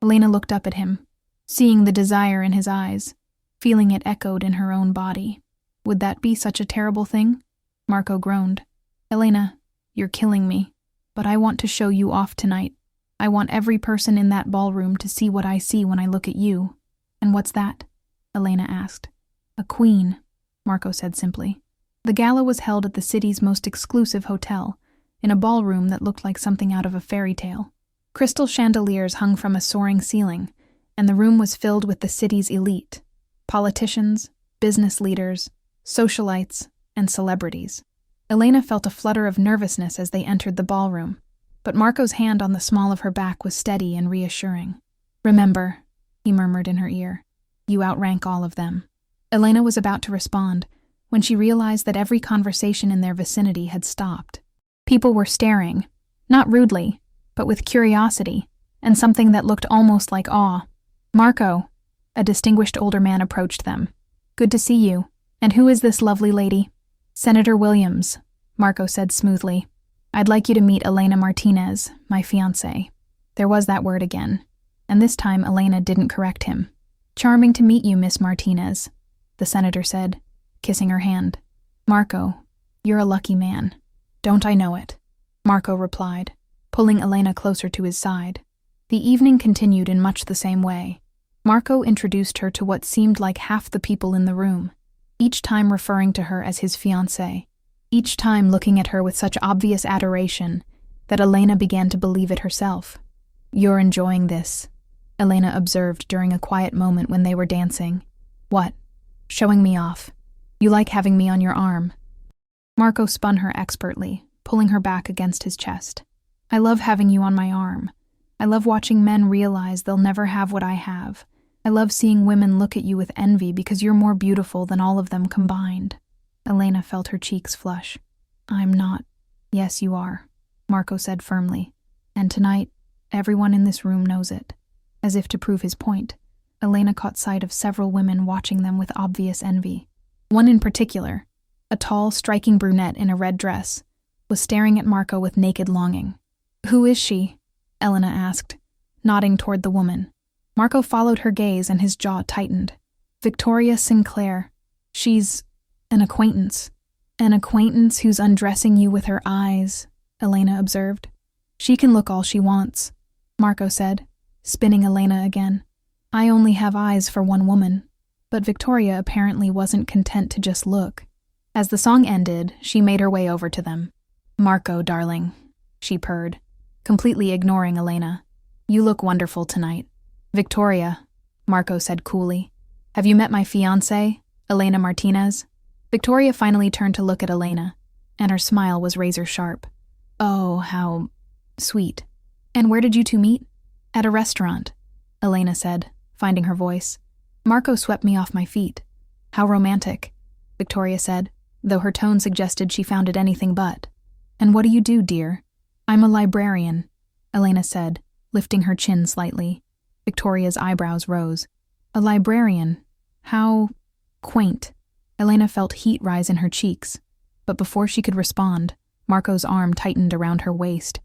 Elena looked up at him, seeing the desire in his eyes, feeling it echoed in her own body. "Would that be such a terrible thing?" Marco groaned. "Elena, you're killing me, but I want to show you off tonight. I want every person in that ballroom to see what I see when I look at you." "And what's that?" Elena asked. "A queen," Marco said simply. The gala was held at the city's most exclusive hotel, in a ballroom that looked like something out of a fairy tale. Crystal chandeliers hung from a soaring ceiling, and the room was filled with the city's elite: politicians, business leaders, socialites, and celebrities. Elena felt a flutter of nervousness as they entered the ballroom, but Marco's hand on the small of her back was steady and reassuring. "Remember," he murmured in her ear, "you outrank all of them." Elena was about to respond when she realized that every conversation in their vicinity had stopped. People were staring, not rudely, but with curiosity, and something that looked almost like awe. "Marco," a distinguished older man approached them. "Good to see you. And who is this lovely lady?" "Senator Williams," Marco said smoothly. "I'd like you to meet Elena Martinez, my fiancée." There was that word again, and this time Elena didn't correct him. "Charming to meet you, Miss Martinez," the senator said, kissing her hand. "Marco, you're a lucky man." "Don't I know it?" Marco replied, pulling Elena closer to his side. The evening continued in much the same way. Marco introduced her to what seemed like half the people in the room, each time referring to her as his fiancée, each time looking at her with such obvious adoration that Elena began to believe it herself. "You're enjoying this," Elena observed during a quiet moment when they were dancing. "What?" "Showing me off. You like having me on your arm." Marco spun her expertly, pulling her back against his chest. "I love having you on my arm. I love watching men realize they'll never have what I have. I love seeing women look at you with envy because you're more beautiful than all of them combined." Elena felt her cheeks flush. "I'm not." "Yes, you are," Marco said firmly. "And tonight, everyone in this room knows it." As if to prove his point, Elena caught sight of several women watching them with obvious envy. One in particular, a tall, striking brunette in a red dress, was staring at Marco with naked longing. "Who is she?" Elena asked, nodding toward the woman. Marco followed her gaze and his jaw tightened. "Victoria Sinclair. She's an acquaintance." "An acquaintance who's undressing you with her eyes," Elena observed. "She can look all she wants," Marco said, spinning Elena again. "I only have eyes for one woman." But Victoria apparently wasn't content to just look. As the song ended, she made her way over to them. "Marco, darling," she purred, completely ignoring Elena. "You look wonderful tonight." "Victoria," Marco said coolly. "Have you met my fiancée, Elena Martinez?" Victoria finally turned to look at Elena, and her smile was razor-sharp. "Oh, how sweet. And where did you two meet?" "At a restaurant," Elena said, finding her voice. "Marco swept me off my feet." "How romantic," Victoria said, though her tone suggested she found it anything but. "And what do you do, dear?" "I'm a librarian," Elena said, lifting her chin slightly. Victoria's eyebrows rose. "A librarian? How quaint." Elena felt heat rise in her cheeks, but before she could respond, Marco's arm tightened around her waist.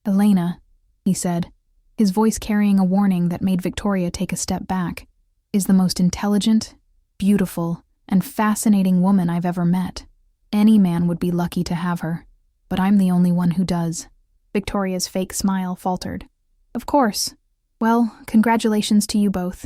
"Elena," he said, his voice carrying a warning that made Victoria take a step back, "is the most intelligent, beautiful, and fascinating woman I've ever met. Any man would be lucky to have her, but I'm the only one who does." Victoria's fake smile faltered. "Of course. Well, congratulations to you both."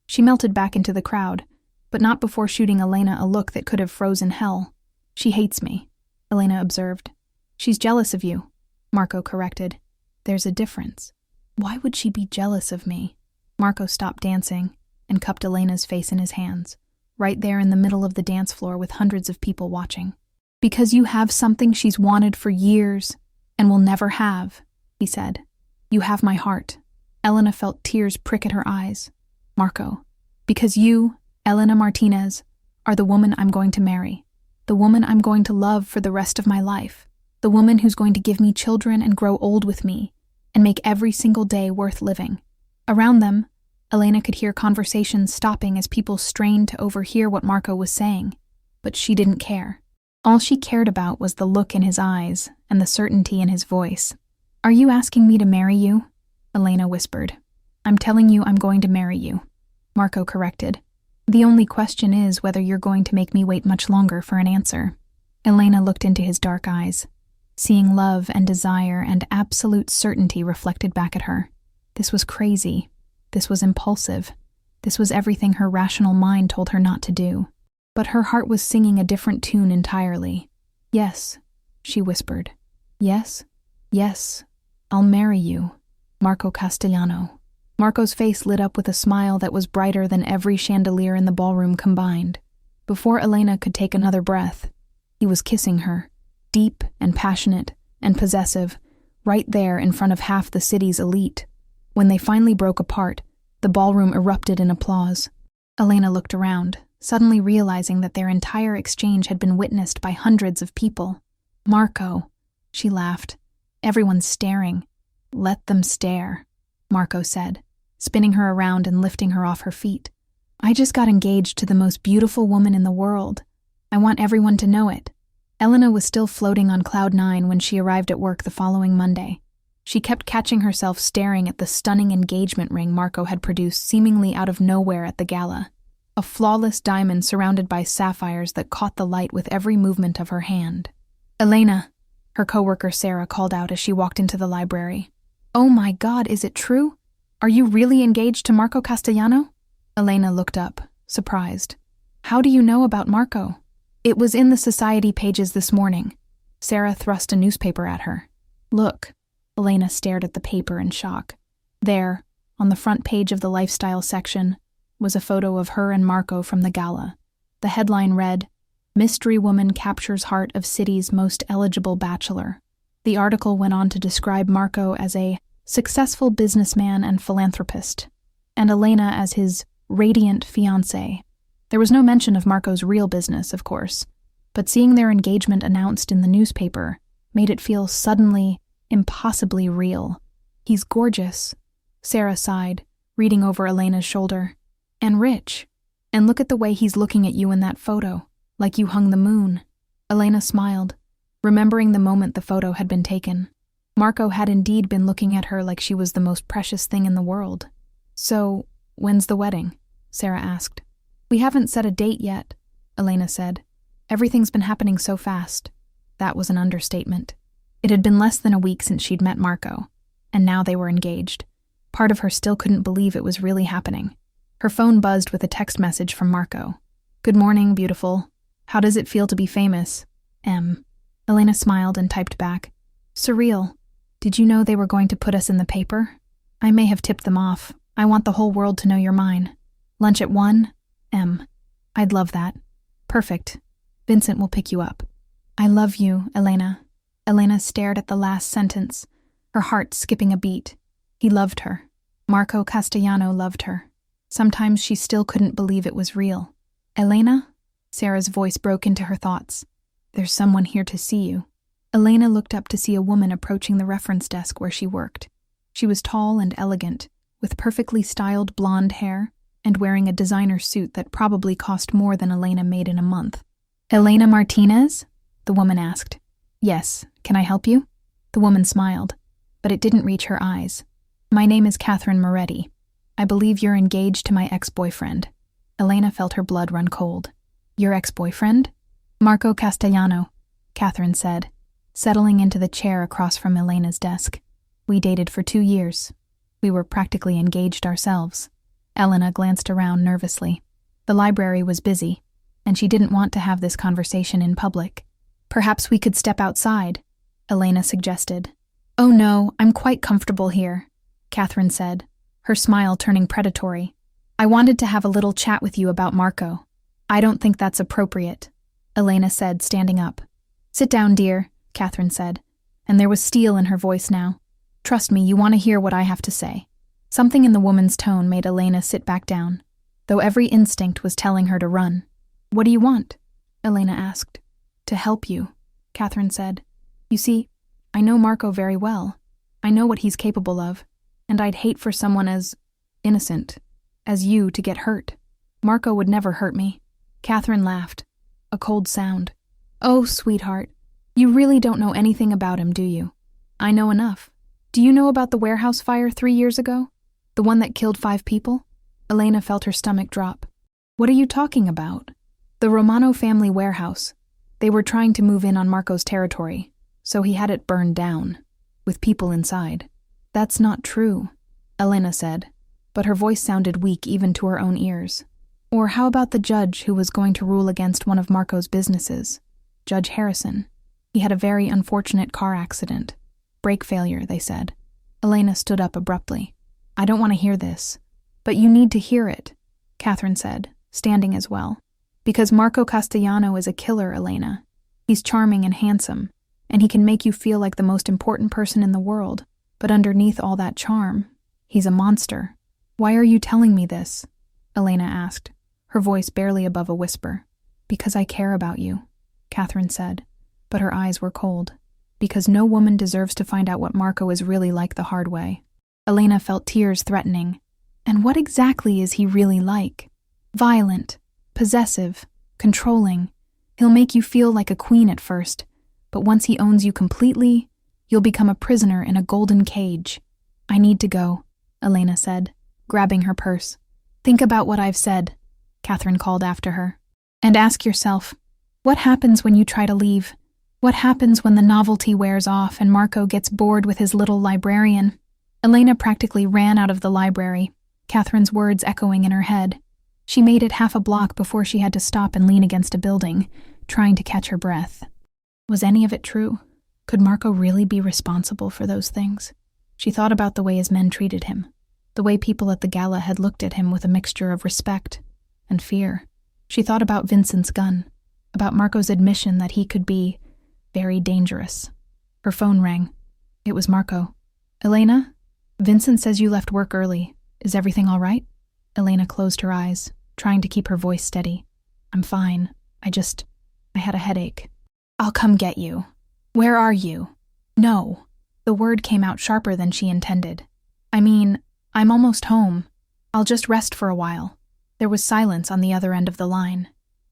She melted back into the crowd, but not before shooting Elena a look that could have frozen hell. "She hates me," Elena observed. "She's jealous of you," Marco corrected. "There's a difference." "Why would she be jealous of me?" Marco stopped dancing and cupped Elena's face in his hands, right there in the middle of the dance floor with hundreds of people watching. "Because you have something she's wanted for years and will never have," he said. "You have my heart." Elena felt tears prick at her eyes. Marco. Because you, Elena Martinez, are the woman I'm going to marry. The woman I'm going to love for the rest of my life. The woman who's going to give me children and grow old with me, and make every single day worth living. Around them, Elena could hear conversations stopping as people strained to overhear what Marco was saying, but she didn't care. All she cared about was the look in his eyes and the certainty in his voice. Are you asking me to marry you? Elena whispered. I'm telling you I'm going to marry you, Marco corrected. The only question is whether you're going to make me wait much longer for an answer. Elena looked into his dark eyes, seeing love and desire and absolute certainty reflected back at her. This was crazy. This was impulsive. This was everything her rational mind told her not to do. But her heart was singing a different tune entirely. Yes, she whispered. Yes, yes, I'll marry you, Marco Castellano. Marco's face lit up with a smile that was brighter than every chandelier in the ballroom combined. Before Elena could take another breath, he was kissing her, deep and passionate and possessive, right there in front of half the city's elite. When they finally broke apart, the ballroom erupted in applause. Elena looked around, suddenly realizing that their entire exchange had been witnessed by hundreds of people. Marco, she laughed. Everyone's staring. Let them stare, Marco said, spinning her around and lifting her off her feet. I just got engaged to the most beautiful woman in the world. I want everyone to know it. Elena was still floating on cloud 9 when she arrived at work the following Monday. She kept catching herself staring at the stunning engagement ring Marco had produced seemingly out of nowhere at the gala. A flawless diamond surrounded by sapphires that caught the light with every movement of her hand. Elena, her coworker Sarah called out as she walked into the library. Oh my God, is it true? Are you really engaged to Marco Castellano? Elena looked up, surprised. How do you know about Marco? It was in the society pages this morning. Sarah thrust a newspaper at her. Look. Elena stared at the paper in shock. There, on the front page of the lifestyle section, was a photo of her and Marco from the gala. The headline read, Mystery Woman Captures Heart of City's Most Eligible Bachelor. The article went on to describe Marco as a successful businessman and philanthropist, and Elena as his radiant fiancée. There was no mention of Marco's real business, of course, but seeing their engagement announced in the newspaper made it feel suddenly, impossibly real. He's gorgeous, Sarah sighed, reading over Elena's shoulder. And rich. And look at the way he's looking at you in that photo, like you hung the moon. Elena smiled, remembering the moment the photo had been taken. Marco had indeed been looking at her like she was the most precious thing in the world. So, when's the wedding? Sarah asked. We haven't set a date yet, Elena said. Everything's been happening so fast. That was an understatement. It had been less than a week since she'd met Marco, and now they were engaged. Part of her still couldn't believe it was really happening. Her phone buzzed with a text message from Marco. Good morning, beautiful. How does it feel to be famous? M. Elena smiled and typed back. Surreal. Did you know they were going to put us in the paper? I may have tipped them off. I want the whole world to know you're mine. Lunch at 1? M. I'd love that. Perfect. Vincent will pick you up. I love you, Elena. Elena stared at the last sentence, her heart skipping a beat. He loved her. Marco Castellano loved her. Sometimes she still couldn't believe it was real. Elena? Sarah's voice broke into her thoughts. There's someone here to see you. Elena looked up to see a woman approaching the reference desk where she worked. She was tall and elegant, with perfectly styled blonde hair, and wearing a designer suit that probably cost more than Elena made in a month. Elena Martinez? The woman asked. Yes, can I help you? The woman smiled, but it didn't reach her eyes. My name is Catherine Moretti. I believe you're engaged to my ex-boyfriend. Elena felt her blood run cold. Your ex-boyfriend? Marco Castellano, Catherine said, settling into the chair across from Elena's desk. We dated for 2 years. We were practically engaged ourselves. Elena glanced around nervously. The library was busy, and she didn't want to have this conversation in public. Perhaps we could step outside, Elena suggested. Oh no, I'm quite comfortable here, Catherine said, her smile turning predatory. I wanted to have a little chat with you about Marco. I don't think that's appropriate, Elena said, standing up. Sit down, dear, Catherine said, and there was steel in her voice now. Trust me, you want to hear what I have to say. Something in the woman's tone made Elena sit back down, though every instinct was telling her to run. "What do you want?" Elena asked. "To help you," Catherine said. "You see, I know Marco very well. I know what he's capable of, and I'd hate for someone as innocent as you to get hurt. Marco would never hurt me." Catherine laughed, a cold sound. "Oh, sweetheart, you really don't know anything about him, do you?" "I know enough. Do you know about the warehouse fire 3 years ago? The one that killed 5 people? Elena felt her stomach drop. "What are you talking about?" "The Romano family warehouse. They were trying to move in on Marco's territory, so he had it burned down, with people inside." "That's not true," Elena said, but her voice sounded weak even to her own ears. "Or how about the judge who was going to rule against one of Marco's businesses? Judge Harrison. He had a very unfortunate car accident. Brake failure, they said." Elena stood up abruptly. "I don't want to hear this." "But you need to hear it," Catherine said, standing as well. "Because Marco Castellano is a killer, Elena. He's charming and handsome, and he can make you feel like the most important person in the world. But underneath all that charm, he's a monster." "Why are you telling me this?" Elena asked, her voice barely above a whisper. "Because I care about you," Catherine said, but her eyes were cold. "Because no woman deserves to find out what Marco is really like the hard way." Elena felt tears threatening. "And what exactly is he really like?" "Violent, possessive, controlling. He'll make you feel like a queen at first, but once he owns you completely, you'll become a prisoner in a golden cage." "I need to go," Elena said, grabbing her purse. "Think about what I've said," Catherine called after her. "And ask yourself, what happens when you try to leave? What happens when the novelty wears off and Marco gets bored with his little librarian?" Elena practically ran out of the library, Catherine's words echoing in her head. She made it half a block before she had to stop and lean against a building, trying to catch her breath. Was any of it true? Could Marco really be responsible for those things? She thought about the way his men treated him, the way people at the gala had looked at him with a mixture of respect and fear. She thought about Vincent's gun, about Marco's admission that he could be very dangerous. Her phone rang. It was Marco. "Elena? Vincent says you left work early. Is everything all right?" Elena closed her eyes, trying to keep her voice steady. "I'm fine. I had a headache." "I'll come get you. Where are you?" "No." The word came out sharper than she intended. "I mean, I'm almost home. I'll just rest for a while." There was silence on the other end of the line.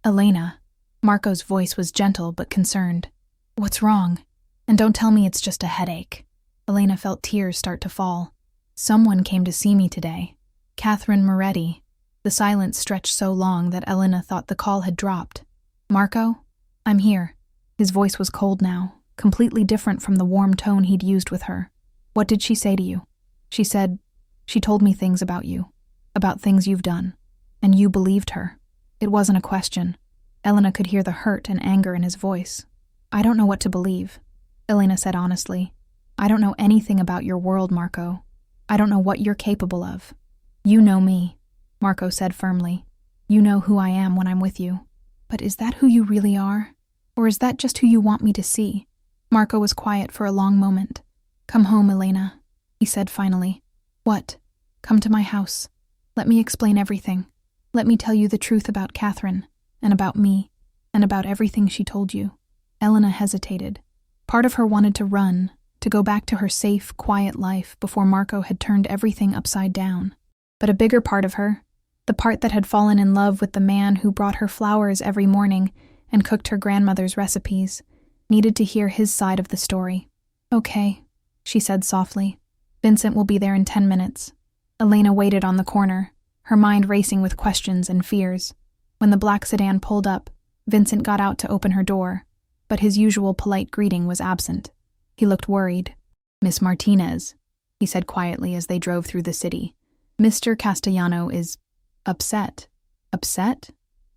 "Elena." Marco's voice was gentle but concerned. "What's wrong? And don't tell me it's just a headache." Elena felt tears start to fall. "Someone came to see me today. Catherine Moretti." The silence stretched so long that Elena thought the call had dropped. "Marco? I'm here." His voice was cold now, completely different from the warm tone he'd used with her. "What did she say to you?" She told me things about you, about things you've done, and you believed her." It wasn't a question. Elena could hear the hurt and anger in his voice. "I don't know what to believe," Elena said honestly. "I don't know anything about your world, Marco. I don't know what you're capable of." "You know me," Marco said firmly. "You know who I am when I'm with you. But is that who you really are? Or is that just who you want me to see?" Marco was quiet for a long moment. "Come home, Elena," he said finally. "What?" "Come to my house. Let me explain everything. Let me tell you the truth about Catherine, and about me, and about everything she told you." Elena hesitated. Part of her wanted to run, to go back to her safe, quiet life before Marco had turned everything upside down. But a bigger part of her, the part that had fallen in love with the man who brought her flowers every morning and cooked her grandmother's recipes, needed to hear his side of the story. "Okay," she said softly. "Vincent will be there in 10 minutes. Elena waited on the corner, her mind racing with questions and fears. When the black sedan pulled up, Vincent got out to open her door, but his usual polite greeting was absent. He looked worried. "Miss Martinez," he said quietly as they drove through the city. "Mr. Castellano is upset." "Upset?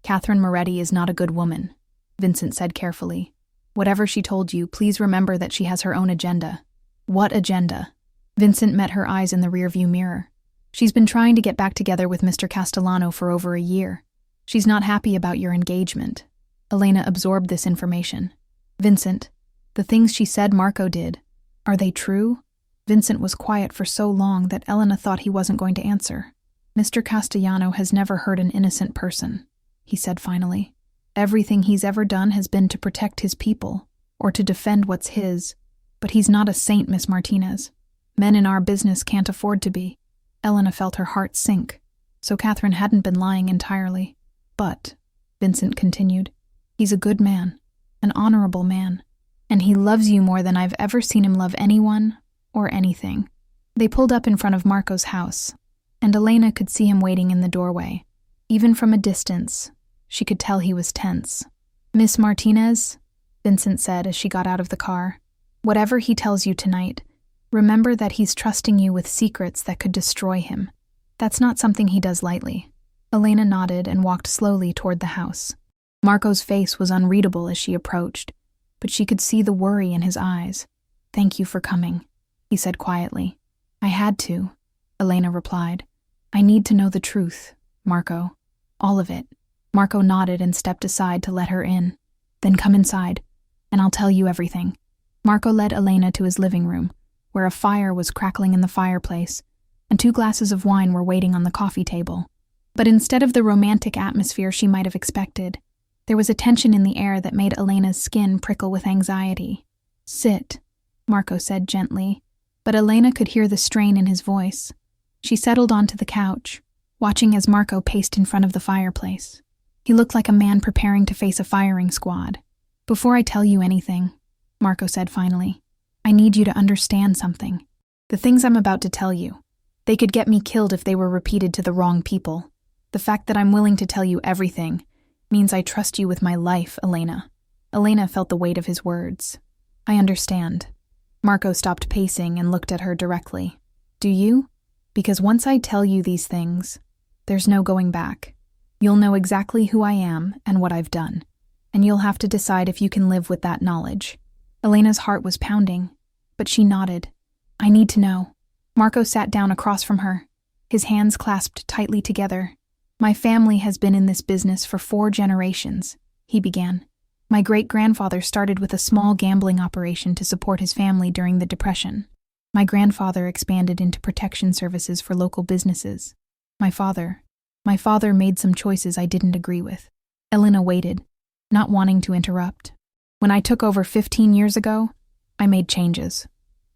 Catherine Moretti is not a good woman," Vincent said carefully. "Whatever she told you, please remember that she has her own agenda." "What agenda?" Vincent met her eyes in the rearview mirror. "She's been trying to get back together with Mr. Castellano for over a year. She's not happy about your engagement." Elena absorbed this information. "Vincent, the things she said Marco did, are they true? Vincent was quiet for so long that Elena thought he wasn't going to answer. Mr. Castellano has never hurt an innocent person, he said finally. Everything he's ever done has been to protect his people, or to defend what's his. But he's not a saint, Miss Martinez. Men in our business can't afford to be. Elena felt her heart sink. So Catherine hadn't been lying entirely. But, Vincent continued, he's a good man, an honorable man, and he loves you more than I've ever seen him love anyone or anything. They pulled up in front of Marco's house, and Elena could see him waiting in the doorway. Even from a distance, she could tell he was tense. Miss Martinez, Vincent said as she got out of the car, whatever he tells you tonight, remember that he's trusting you with secrets that could destroy him. That's not something he does lightly. Elena nodded and walked slowly toward the house. Marco's face was unreadable as she approached, but she could see the worry in his eyes. Thank you for coming, he said quietly. I had to, Elena replied. I need to know the truth, Marco. All of it. Marco nodded and stepped aside to let her in. Then come inside, and I'll tell you everything. Marco led Elena to his living room, where a fire was crackling in the fireplace, and 2 glasses of wine were waiting on the coffee table. But instead of the romantic atmosphere she might have expected, there was a tension in the air that made Elena's skin prickle with anxiety. Sit, Marco said gently, but Elena could hear the strain in his voice. She settled onto the couch, watching as Marco paced in front of the fireplace. He looked like a man preparing to face a firing squad. Before I tell you anything, Marco said finally, I need you to understand something. The things I'm about to tell you, they could get me killed if they were repeated to the wrong people. The fact that I'm willing to tell you everything means I trust you with my life, Elena. Elena felt the weight of his words. I understand. Marco stopped pacing and looked at her directly. Do you? Because once I tell you these things, there's no going back. You'll know exactly who I am and what I've done, and you'll have to decide if you can live with that knowledge. Elena's heart was pounding, but she nodded. I need to know. Marco sat down across from her, his hands clasped tightly together. My family has been in this business for 4 generations, he began. My great-grandfather started with a small gambling operation to support his family during the Depression. My grandfather expanded into protection services for local businesses. My father made some choices I didn't agree with. Elena waited, not wanting to interrupt. When I took over 15 years ago, I made changes.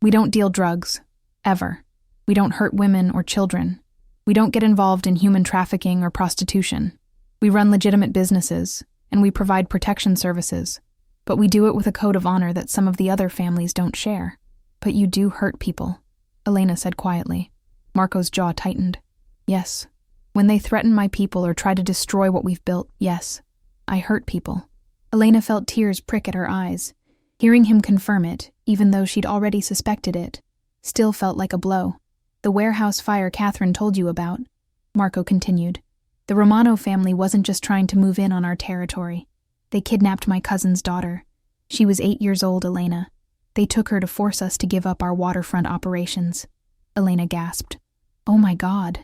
We don't deal drugs, ever. We don't hurt women or children. We don't get involved in human trafficking or prostitution. We run legitimate businesses, and we provide protection services. But we do it with a code of honor that some of the other families don't share. But you do hurt people, Elena said quietly. Marco's jaw tightened. Yes. When they threaten my people or try to destroy what we've built, yes, I hurt people. Elena felt tears prick at her eyes. Hearing him confirm it, even though she'd already suspected it, still felt like a blow. The warehouse fire Catherine told you about, Marco continued. The Romano family wasn't just trying to move in on our territory. They kidnapped my cousin's daughter. She was 8 years old, Elena. They took her to force us to give up our waterfront operations. Elena gasped. Oh my God.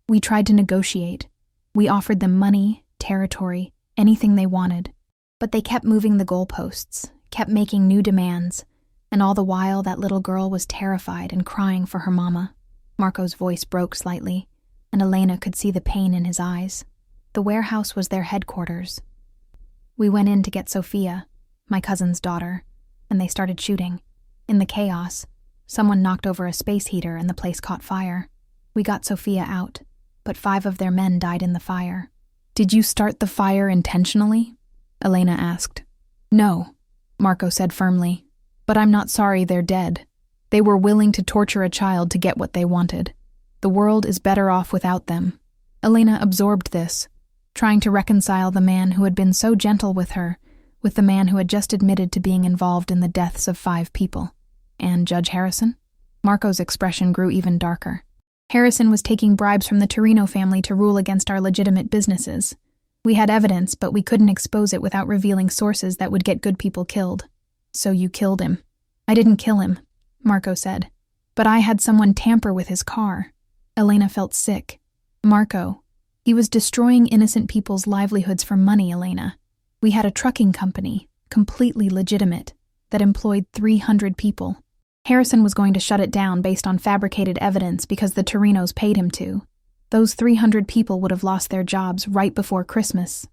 We tried to negotiate. We offered them money, territory, anything they wanted. But they kept moving the goalposts, kept making new demands, and all the while that little girl was terrified and crying for her mama. Marco's voice broke slightly, and Elena could see the pain in his eyes. The warehouse was their headquarters. We went in to get Sophia, my cousin's daughter, and they started shooting. In the chaos, someone knocked over a space heater and the place caught fire. We got Sophia out, but 5 of their men died in the fire. Did you start the fire intentionally? Elena asked. No, Marco said firmly, but I'm not sorry they're dead. They were willing to torture a child to get what they wanted. The world is better off without them. Elena absorbed this, trying to reconcile the man who had been so gentle with her with the man who had just admitted to being involved in the deaths of 5 people. And Judge Harrison? Marco's expression grew even darker. Harrison was taking bribes from the Torino family to rule against our legitimate businesses. We had evidence, but we couldn't expose it without revealing sources that would get good people killed. So you killed him. I didn't kill him, Marco said. But I had someone tamper with his car. Elena felt sick. Marco. He was destroying innocent people's livelihoods for money, Elena. We had a trucking company, completely legitimate, that employed 300 people. Harrison was going to shut it down based on fabricated evidence because the Torinos paid him to. Those 300 people would have lost their jobs right before Christmas.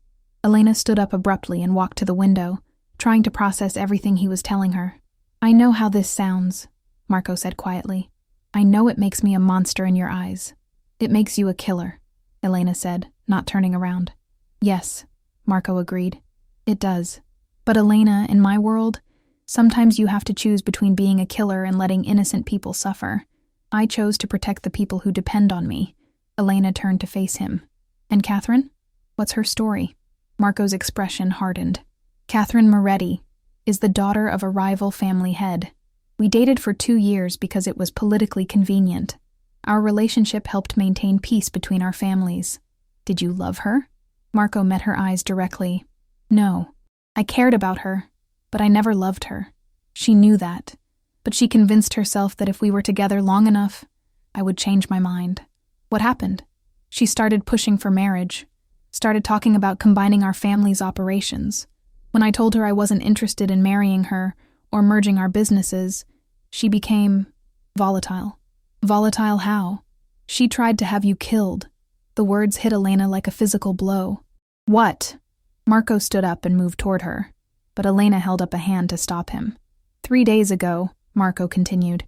Elena stood up abruptly and walked to the window, trying to process everything he was telling her. "I know how this sounds," Marco said quietly. "I know it makes me a monster in your eyes. It makes you a killer," Elena said, not turning around. "Yes," Marco agreed. "It does. But Elena, in my world, sometimes you have to choose between being a killer and letting innocent people suffer. I chose to protect the people who depend on me." Elena turned to face him. "And Catherine? What's her story?" Marco's expression hardened. "Catherine Moretti is the daughter of a rival family head. We dated for 2 years because it was politically convenient. Our relationship helped maintain peace between our families. Did you love her?" Marco met her eyes directly. "No. I cared about her, but I never loved her. She knew that, but she convinced herself that if we were together long enough, I would change my mind." "What happened?" "She started pushing for marriage, started talking about combining our family's operations. When I told her I wasn't interested in marrying her or merging our businesses, she became volatile." "Volatile how?" "She tried to have you killed." The words hit Elena like a physical blow. "What?" Marco stood up and moved toward her, but Elena held up a hand to stop him. 3 days ago, Marco continued,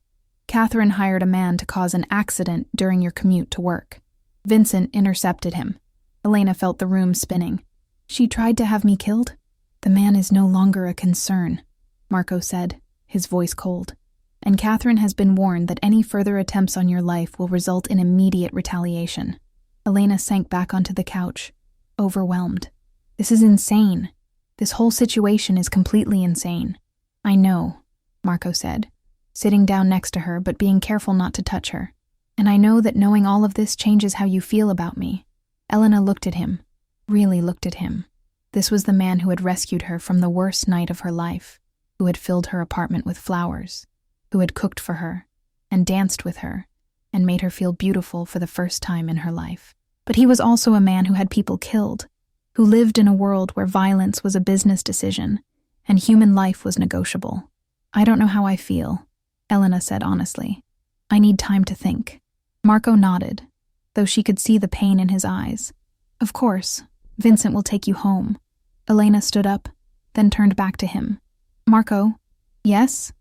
Catherine hired a man to cause an accident during your commute to work. Vincent intercepted him. Elena felt the room spinning. "She tried to have me killed?" "The man is no longer a concern," Marco said, his voice cold. "And Catherine has been warned that any further attempts on your life will result in immediate retaliation." Elena sank back onto the couch, overwhelmed. "This is insane. This whole situation is completely insane." "I know," Marco said, sitting down next to her but being careful not to touch her. "And I know that knowing all of this changes how you feel about me." Elena looked at him, really looked at him. This was the man who had rescued her from the worst night of her life, who had filled her apartment with flowers, who had cooked for her, and danced with her, and made her feel beautiful for the first time in her life. But he was also a man who had people killed, who lived in a world where violence was a business decision, and human life was negotiable. "I don't know how I feel," Elena said honestly. "I need time to think." Marco nodded, though she could see the pain in his eyes. "Of course, Vincent will take you home." Elena stood up, then turned back to him. "Marco, yes?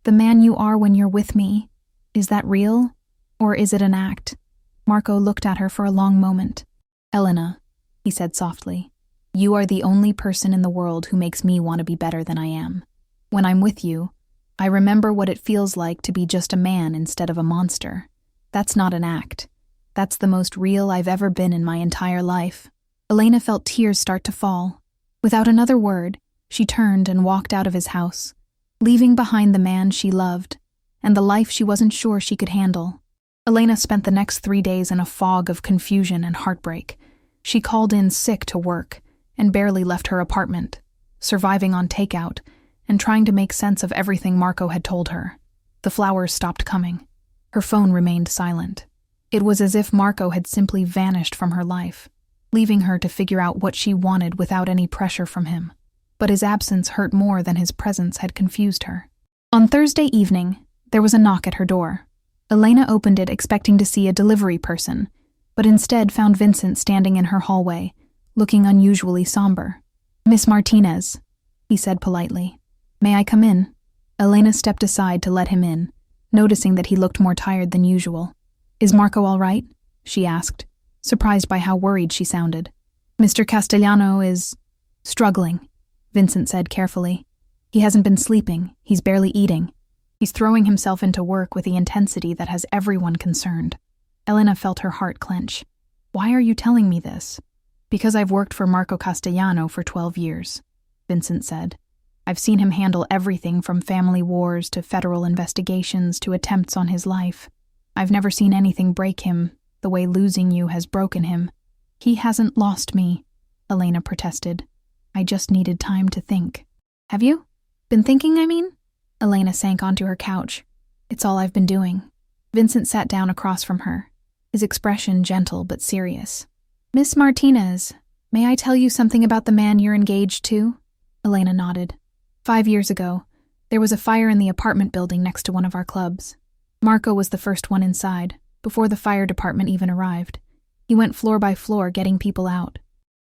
The man you are when you're with me, is that real, or is it an act?" Marco looked at her for a long moment. "Elena," he said softly, "you are the only person in the world who makes me want to be better than I am. When I'm with you, I remember what it feels like to be just a man instead of a monster. That's not an act. That's the most real I've ever been in my entire life." Elena felt tears start to fall. Without another word, she turned and walked out of his house, leaving behind the man she loved and the life she wasn't sure she could handle. Elena spent the next 3 days in a fog of confusion and heartbreak. She called in sick to work and barely left her apartment, surviving on takeout and trying to make sense of everything Marco had told her. The flowers stopped coming. Her phone remained silent. It was as if Marco had simply vanished from her life, leaving her to figure out what she wanted without any pressure from him. But his absence hurt more than his presence had confused her. On Thursday evening, there was a knock at her door. Elena opened it expecting to see a delivery person, but instead found Vincent standing in her hallway, looking unusually somber. "Miss Martinez," he said politely. "May I come in?" Elena stepped aside to let him in, noticing that he looked more tired than usual. "Is Marco all right?" she asked, surprised by how worried she sounded. "Mr. Castellano is struggling," Vincent said carefully. "He hasn't been sleeping, he's barely eating. He's throwing himself into work with the intensity that has everyone concerned." Elena felt her heart clench. "Why are you telling me this?" "Because I've worked for Marco Castellano for 12 years, Vincent said. "I've seen him handle everything from family wars to federal investigations to attempts on his life. I've never seen anything break him the way losing you has broken him." "He hasn't lost me," Elena protested. "I just needed time to think." "Have you? Been thinking, I mean?" Elena sank onto her couch. "It's all I've been doing." Vincent sat down across from her, his expression gentle but serious. "Miss Martinez, may I tell you something about the man you're engaged to?" Elena nodded. 5 years ago, There was a fire in the apartment building next to one of our clubs. Marco was the first one inside, before the fire department even arrived. He went floor by floor getting people out.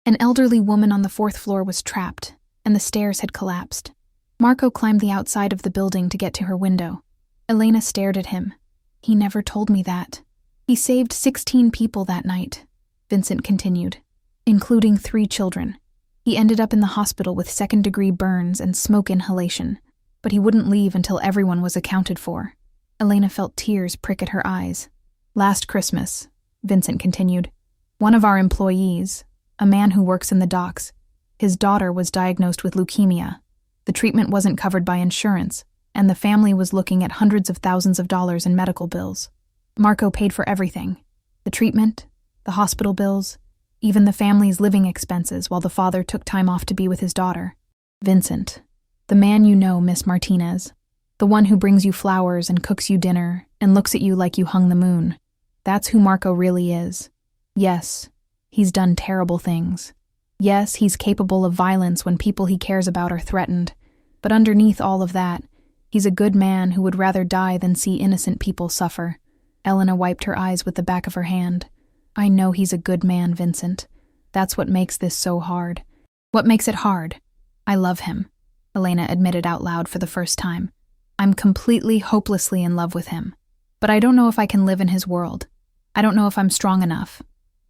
An elderly woman on the 4th floor was trapped, and the stairs had collapsed. Marco climbed the outside of the building to get to her window. Elena stared at him. He never told me that. He saved 16 people that night, Vincent continued, including 3 children. He ended up in the hospital with 2nd-degree burns and smoke inhalation, but he wouldn't leave until everyone was accounted for. Elena felt tears prick at her eyes. Last Christmas, Vincent continued, one of our employees, a man who works in the docks, his daughter was diagnosed with leukemia. The treatment wasn't covered by insurance, and the family was looking at hundreds of thousands of dollars in medical bills. Marco paid for everything: the treatment, the hospital bills, even the family's living expenses while the father took time off to be with his daughter. Vincent, the man you know, Miss Martinez, the one who brings you flowers and cooks you dinner and looks at you like you hung the moon. That's who Marco really is. Yes, he's done terrible things. Yes, he's capable of violence when people he cares about are threatened. But underneath all of that, he's a good man who would rather die than see innocent people suffer. Elena wiped her eyes with the back of her hand. I know he's a good man, Vincent. That's what makes this so hard. What makes it hard? I love him, Elena admitted out loud for the first time. I'm completely, hopelessly in love with him. But I don't know if I can live in his world. I don't know if I'm strong enough.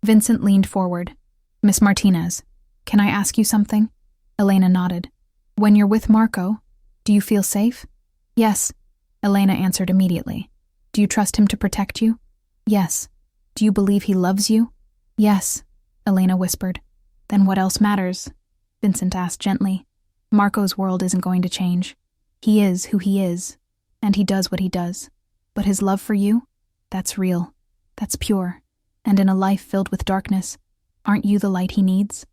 Vincent leaned forward. Miss Martinez, can I ask you something? Elena nodded. When you're with Marco, do you feel safe? Yes, Elena answered immediately. Do you trust him to protect you? Yes. Do you believe he loves you? Yes, Elena whispered. Then what else matters? Vincent asked gently. Marco's world isn't going to change. He is who he is, and he does what he does. But his love for you? That's real. That's pure. And in a life filled with darkness, aren't you the light he needs?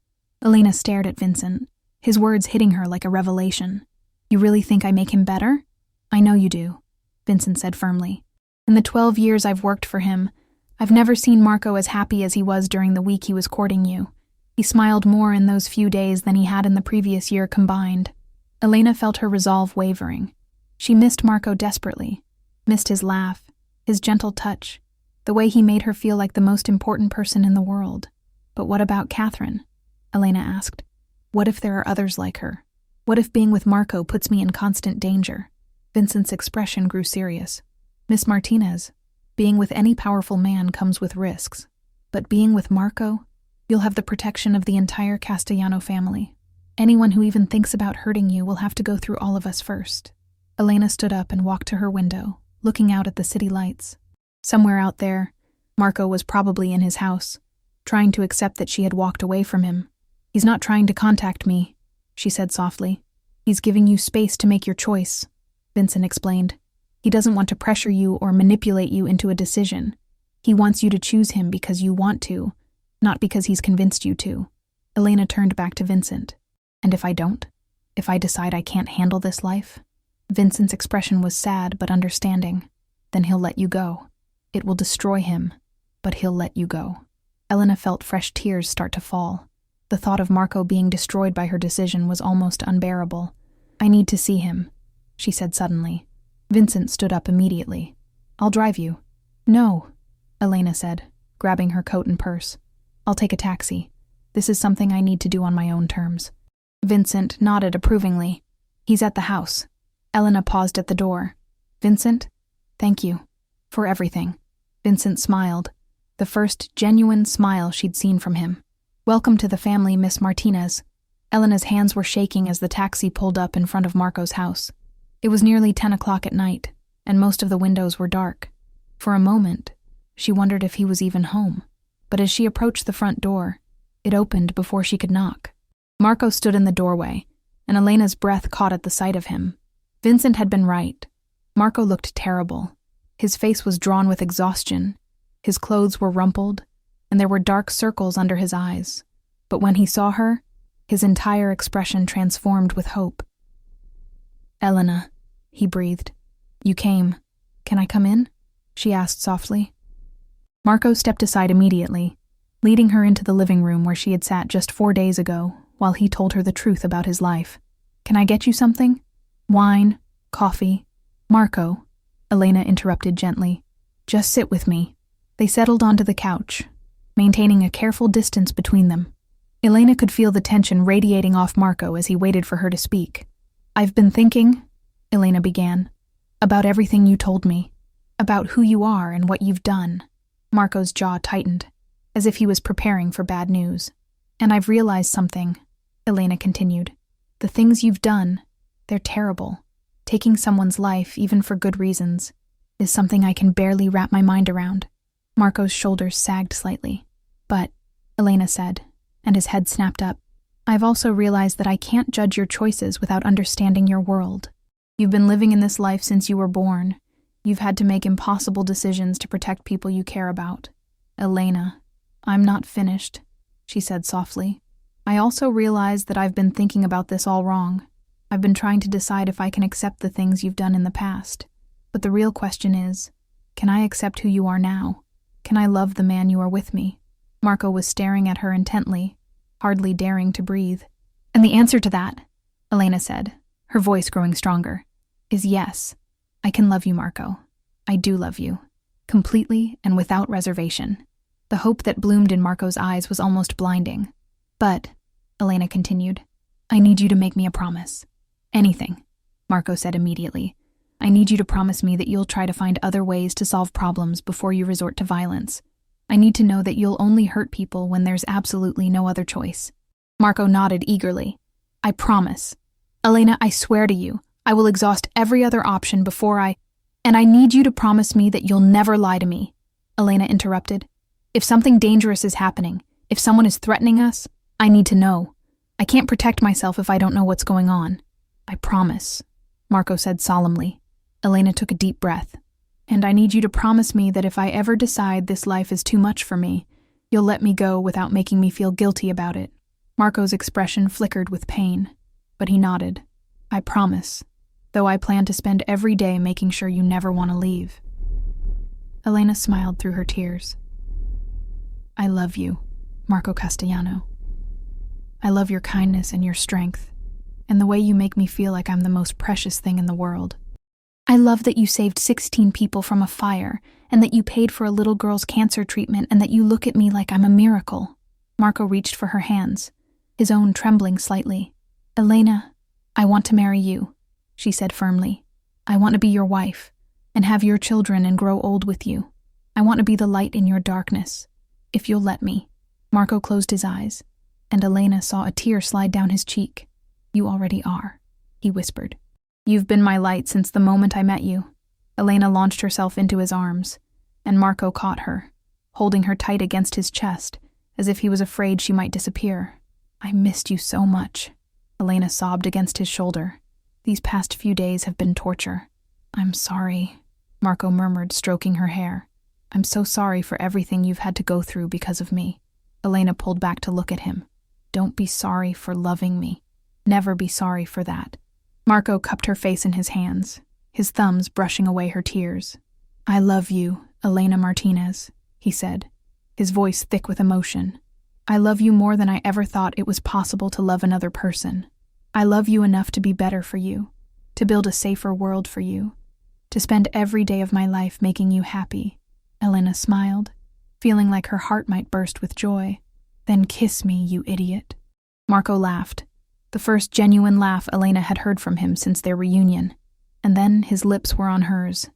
Elena stared at Vincent, his words hitting her like a revelation. You really think I make him better? I know you do, Vincent said firmly. In the 12 years I've worked for him, I've never seen Marco as happy as he was during the week he was courting you. He smiled more in those few days than he had in the previous year combined. Elena felt her resolve wavering. She missed Marco desperately, missed his laugh, his gentle touch, the way he made her feel like the most important person in the world. But what about Catherine? Elena asked. What if there are others like her? What if being with Marco puts me in constant danger? Vincent's expression grew serious. Miss Martinez, being with any powerful man comes with risks. But being with Marco, you'll have the protection of the entire Castellano family. Anyone who even thinks about hurting you will have to go through all of us first. Elena stood up and walked to her window, looking out at the city lights. Somewhere out there, Marco was probably in his house, trying to accept that she had walked away from him. He's not trying to contact me, she said softly. He's giving you space to make your choice, Vincent explained. He doesn't want to pressure you or manipulate you into a decision. He wants you to choose him because you want to, not because he's convinced you to. Elena turned back to Vincent. And if I don't? If I decide I can't handle this life? Vincent's expression was sad but understanding. Then he'll let you go. It will destroy him, but he'll let you go. Elena felt fresh tears start to fall. The thought of Marco being destroyed by her decision was almost unbearable. I need to see him, she said suddenly. Vincent stood up immediately. I'll drive you. No, Elena said, grabbing her coat and purse. I'll take a taxi. This is something I need to do on my own terms. Vincent nodded approvingly. He's at the house. Elena paused at the door. Vincent, thank you. For everything. Vincent smiled, the first genuine smile she'd seen from him. Welcome to the family, Miss Martinez. Elena's hands were shaking as the taxi pulled up in front of Marco's house. It was nearly 10 o'clock at night, and most of the windows were dark. For a moment, she wondered if he was even home. But as she approached the front door, it opened before she could knock. Marco stood in the doorway, and Elena's breath caught at the sight of him. Vincent had been right. Marco looked terrible. His face was drawn with exhaustion. His clothes were rumpled, and there were dark circles under his eyes. But when he saw her, his entire expression transformed with hope. Elena, he breathed. You came. Can I come in? She asked softly. Marco stepped aside immediately, leading her into the living room where she had sat just 4 days ago, while he told her the truth about his life. Can I get you something? Wine, Coffee. Marco, Elena interrupted gently. Just sit with me. They settled onto the couch, maintaining a careful distance between them. Elena could feel the tension radiating off Marco as he waited for her to speak. I've been thinking, Elena began, about everything you told me, about who you are and what you've done. Marco's jaw tightened, as if he was preparing for bad news. And I've realized something, Elena continued. The things you've done, they're terrible. Taking someone's life, even for good reasons, is something I can barely wrap my mind around. Marco's shoulders sagged slightly. But, Elena said, and his head snapped up, I've also realized that I can't judge your choices without understanding your world. You've been living in this life since you were born. You've had to make impossible decisions to protect people you care about. Elena, I'm not finished, she said softly. I also realize that I've been thinking about this all wrong. I've been trying to decide if I can accept the things you've done in the past. But the real question is, can I accept who you are now? Can I love the man you are with me? Marco was staring at her intently, hardly daring to breathe. And the answer to that, Elena said, her voice growing stronger, is yes. I can love you, Marco. I do love you. Completely and without reservation. The hope that bloomed in Marco's eyes was almost blinding. But, Elena continued, I need you to make me a promise. Anything, Marco said immediately. I need you to promise me that you'll try to find other ways to solve problems before you resort to violence. I need to know that you'll only hurt people when there's absolutely no other choice. Marco nodded eagerly. I promise. Elena, I swear to you, I will exhaust every other option and I need you to promise me that you'll never lie to me, Elena interrupted. If something dangerous is happening, if someone is threatening us, I need to know. I can't protect myself if I don't know what's going on. I promise, Marco said solemnly. Elena took a deep breath. And I need you to promise me that if I ever decide this life is too much for me, you'll let me go without making me feel guilty about it. Marco's expression flickered with pain, but he nodded. I promise, though I plan to spend every day making sure you never want to leave. Elena smiled through her tears. I love you, Marco Castellano. I love your kindness and your strength, and the way you make me feel like I'm the most precious thing in the world. I love that you saved 16 people from a fire, and that you paid for a little girl's cancer treatment, and that you look at me like I'm a miracle. Marco reached for her hands, his own trembling slightly. Elena, I want to marry you, she said firmly. I want to be your wife, and have your children and grow old with you. I want to be the light in your darkness, if you'll let me. Marco closed his eyes, and Elena saw a tear slide down his cheek. You already are, he whispered. You've been my light since the moment I met you. Elena launched herself into his arms, and Marco caught her, holding her tight against his chest, as if he was afraid she might disappear. I missed you so much, Elena sobbed against his shoulder. These past few days have been torture. I'm sorry, Marco murmured, stroking her hair. I'm so sorry for everything you've had to go through because of me. Elena pulled back to look at him. Don't be sorry for loving me. Never be sorry for that. Marco cupped her face in his hands, his thumbs brushing away her tears. I love you, Elena Martinez, he said, his voice thick with emotion. I love you more than I ever thought it was possible to love another person. I love you enough to be better for you, to build a safer world for you, to spend every day of my life making you happy. Elena smiled, feeling like her heart might burst with joy. Then kiss me, you idiot. Marco laughed, the first genuine laugh Elena had heard from him since their reunion. And then his lips were on hers,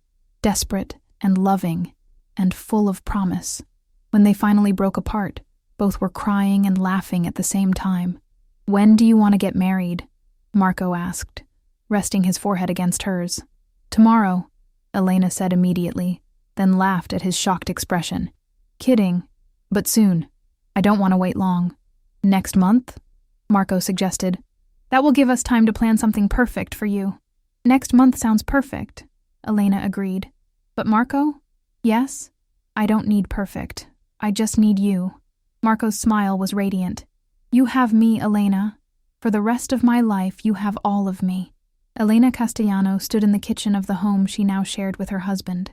desperate and loving and full of promise. When they finally broke apart, both were crying and laughing at the same time. When do you want to get married? Marco asked, resting his forehead against hers. Tomorrow, Elena said immediately, then laughed at his shocked expression. Kidding, but soon. I don't want to wait long. Next month? Marco suggested. That will give us time to plan something perfect for you. Next month sounds perfect, Elena agreed. But Marco? Yes? I don't need perfect. I just need you. Marco's smile was radiant. You have me, Elena. For the rest of my life, you have all of me. Elena Castellano stood in the kitchen of the home she now shared with her husband,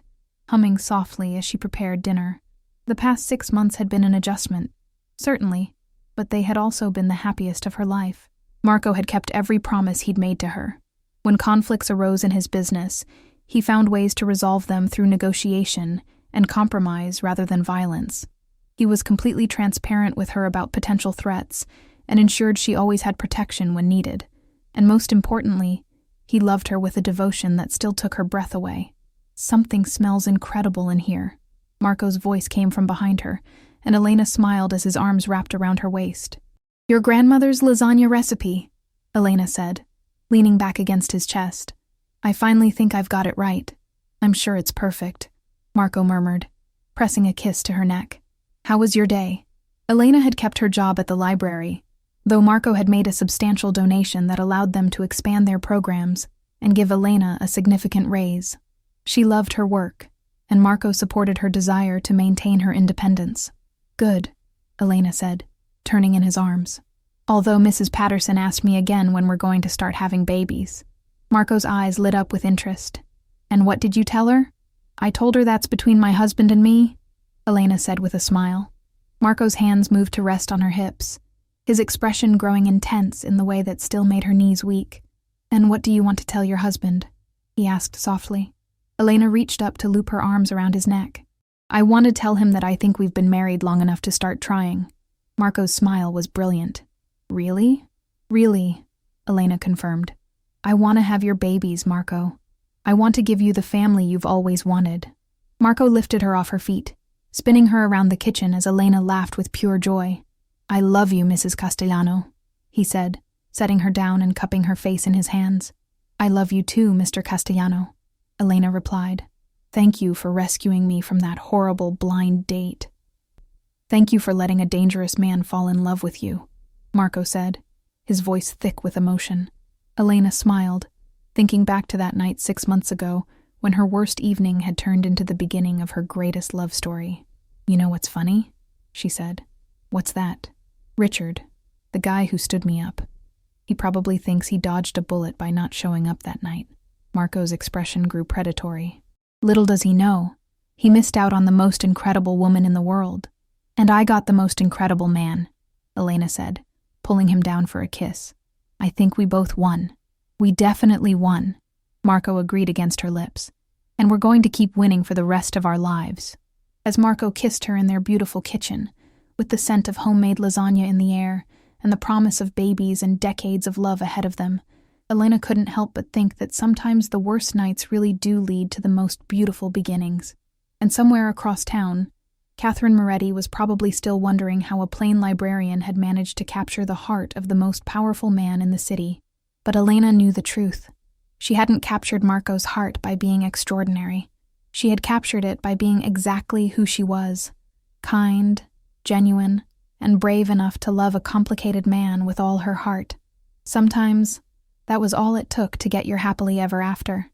humming softly as she prepared dinner. The past 6 months had been an adjustment, certainly, but they had also been the happiest of her life. Marco had kept every promise he'd made to her. When conflicts arose in his business, he found ways to resolve them through negotiation and compromise rather than violence. He was completely transparent with her about potential threats and ensured she always had protection when needed. And most importantly, he loved her with a devotion that still took her breath away. "Something smells incredible in here." Marco's voice came from behind her, and Elena smiled as his arms wrapped around her waist. "Your grandmother's lasagna recipe," Elena said, leaning back against his chest. "I finally think I've got it right. I'm sure it's perfect," Marco murmured, pressing a kiss to her neck. "How was your day?" Elena had kept her job at the library, though Marco had made a substantial donation that allowed them to expand their programs and give Elena a significant raise. She loved her work, and Marco supported her desire to maintain her independence. "Good," Elena said, turning in his arms. "Although Mrs. Patterson asked me again when we're going to start having babies." Marco's eyes lit up with interest. "And what did you tell her?" "I told her that's between my husband and me," Elena said with a smile. Marco's hands moved to rest on her hips, his expression growing intense in the way that still made her knees weak. "And what do you want to tell your husband?" he asked softly. Elena reached up to loop her arms around his neck. "I want to tell him that I think we've been married long enough to start trying." Marco's smile was brilliant. "Really?" "Really," Elena confirmed. "I want to have your babies, Marco. I want to give you the family you've always wanted." Marco lifted her off her feet, spinning her around the kitchen as Elena laughed with pure joy. "I love you, Mrs. Castellano," he said, setting her down and cupping her face in his hands. "I love you too, Mr. Castellano," Elena replied. "Thank you for rescuing me from that horrible blind date." "Thank you for letting a dangerous man fall in love with you," Marco said, his voice thick with emotion. Elena smiled, thinking back to that night 6 months ago when her worst evening had turned into the beginning of her greatest love story. "You know what's funny?" she said. "What's that?" "Richard, the guy who stood me up. He probably thinks he dodged a bullet by not showing up that night." Marco's expression grew predatory. "Little does he know, he missed out on the most incredible woman in the world. And I got the most incredible man," Elena said, pulling him down for a kiss. "I think we both won. We definitely won," Marco agreed against her lips. "And we're going to keep winning for the rest of our lives." As Marco kissed her in their beautiful kitchen, with the scent of homemade lasagna in the air and the promise of babies and decades of love ahead of them, Elena couldn't help but think that sometimes the worst nights really do lead to the most beautiful beginnings. And somewhere across town, Catherine Moretti was probably still wondering how a plain librarian had managed to capture the heart of the most powerful man in the city. But Elena knew the truth. She hadn't captured Marco's heart by being extraordinary. She had captured it by being exactly who she was: kind, genuine, and brave enough to love a complicated man with all her heart. Sometimes, that was all it took to get your happily ever after.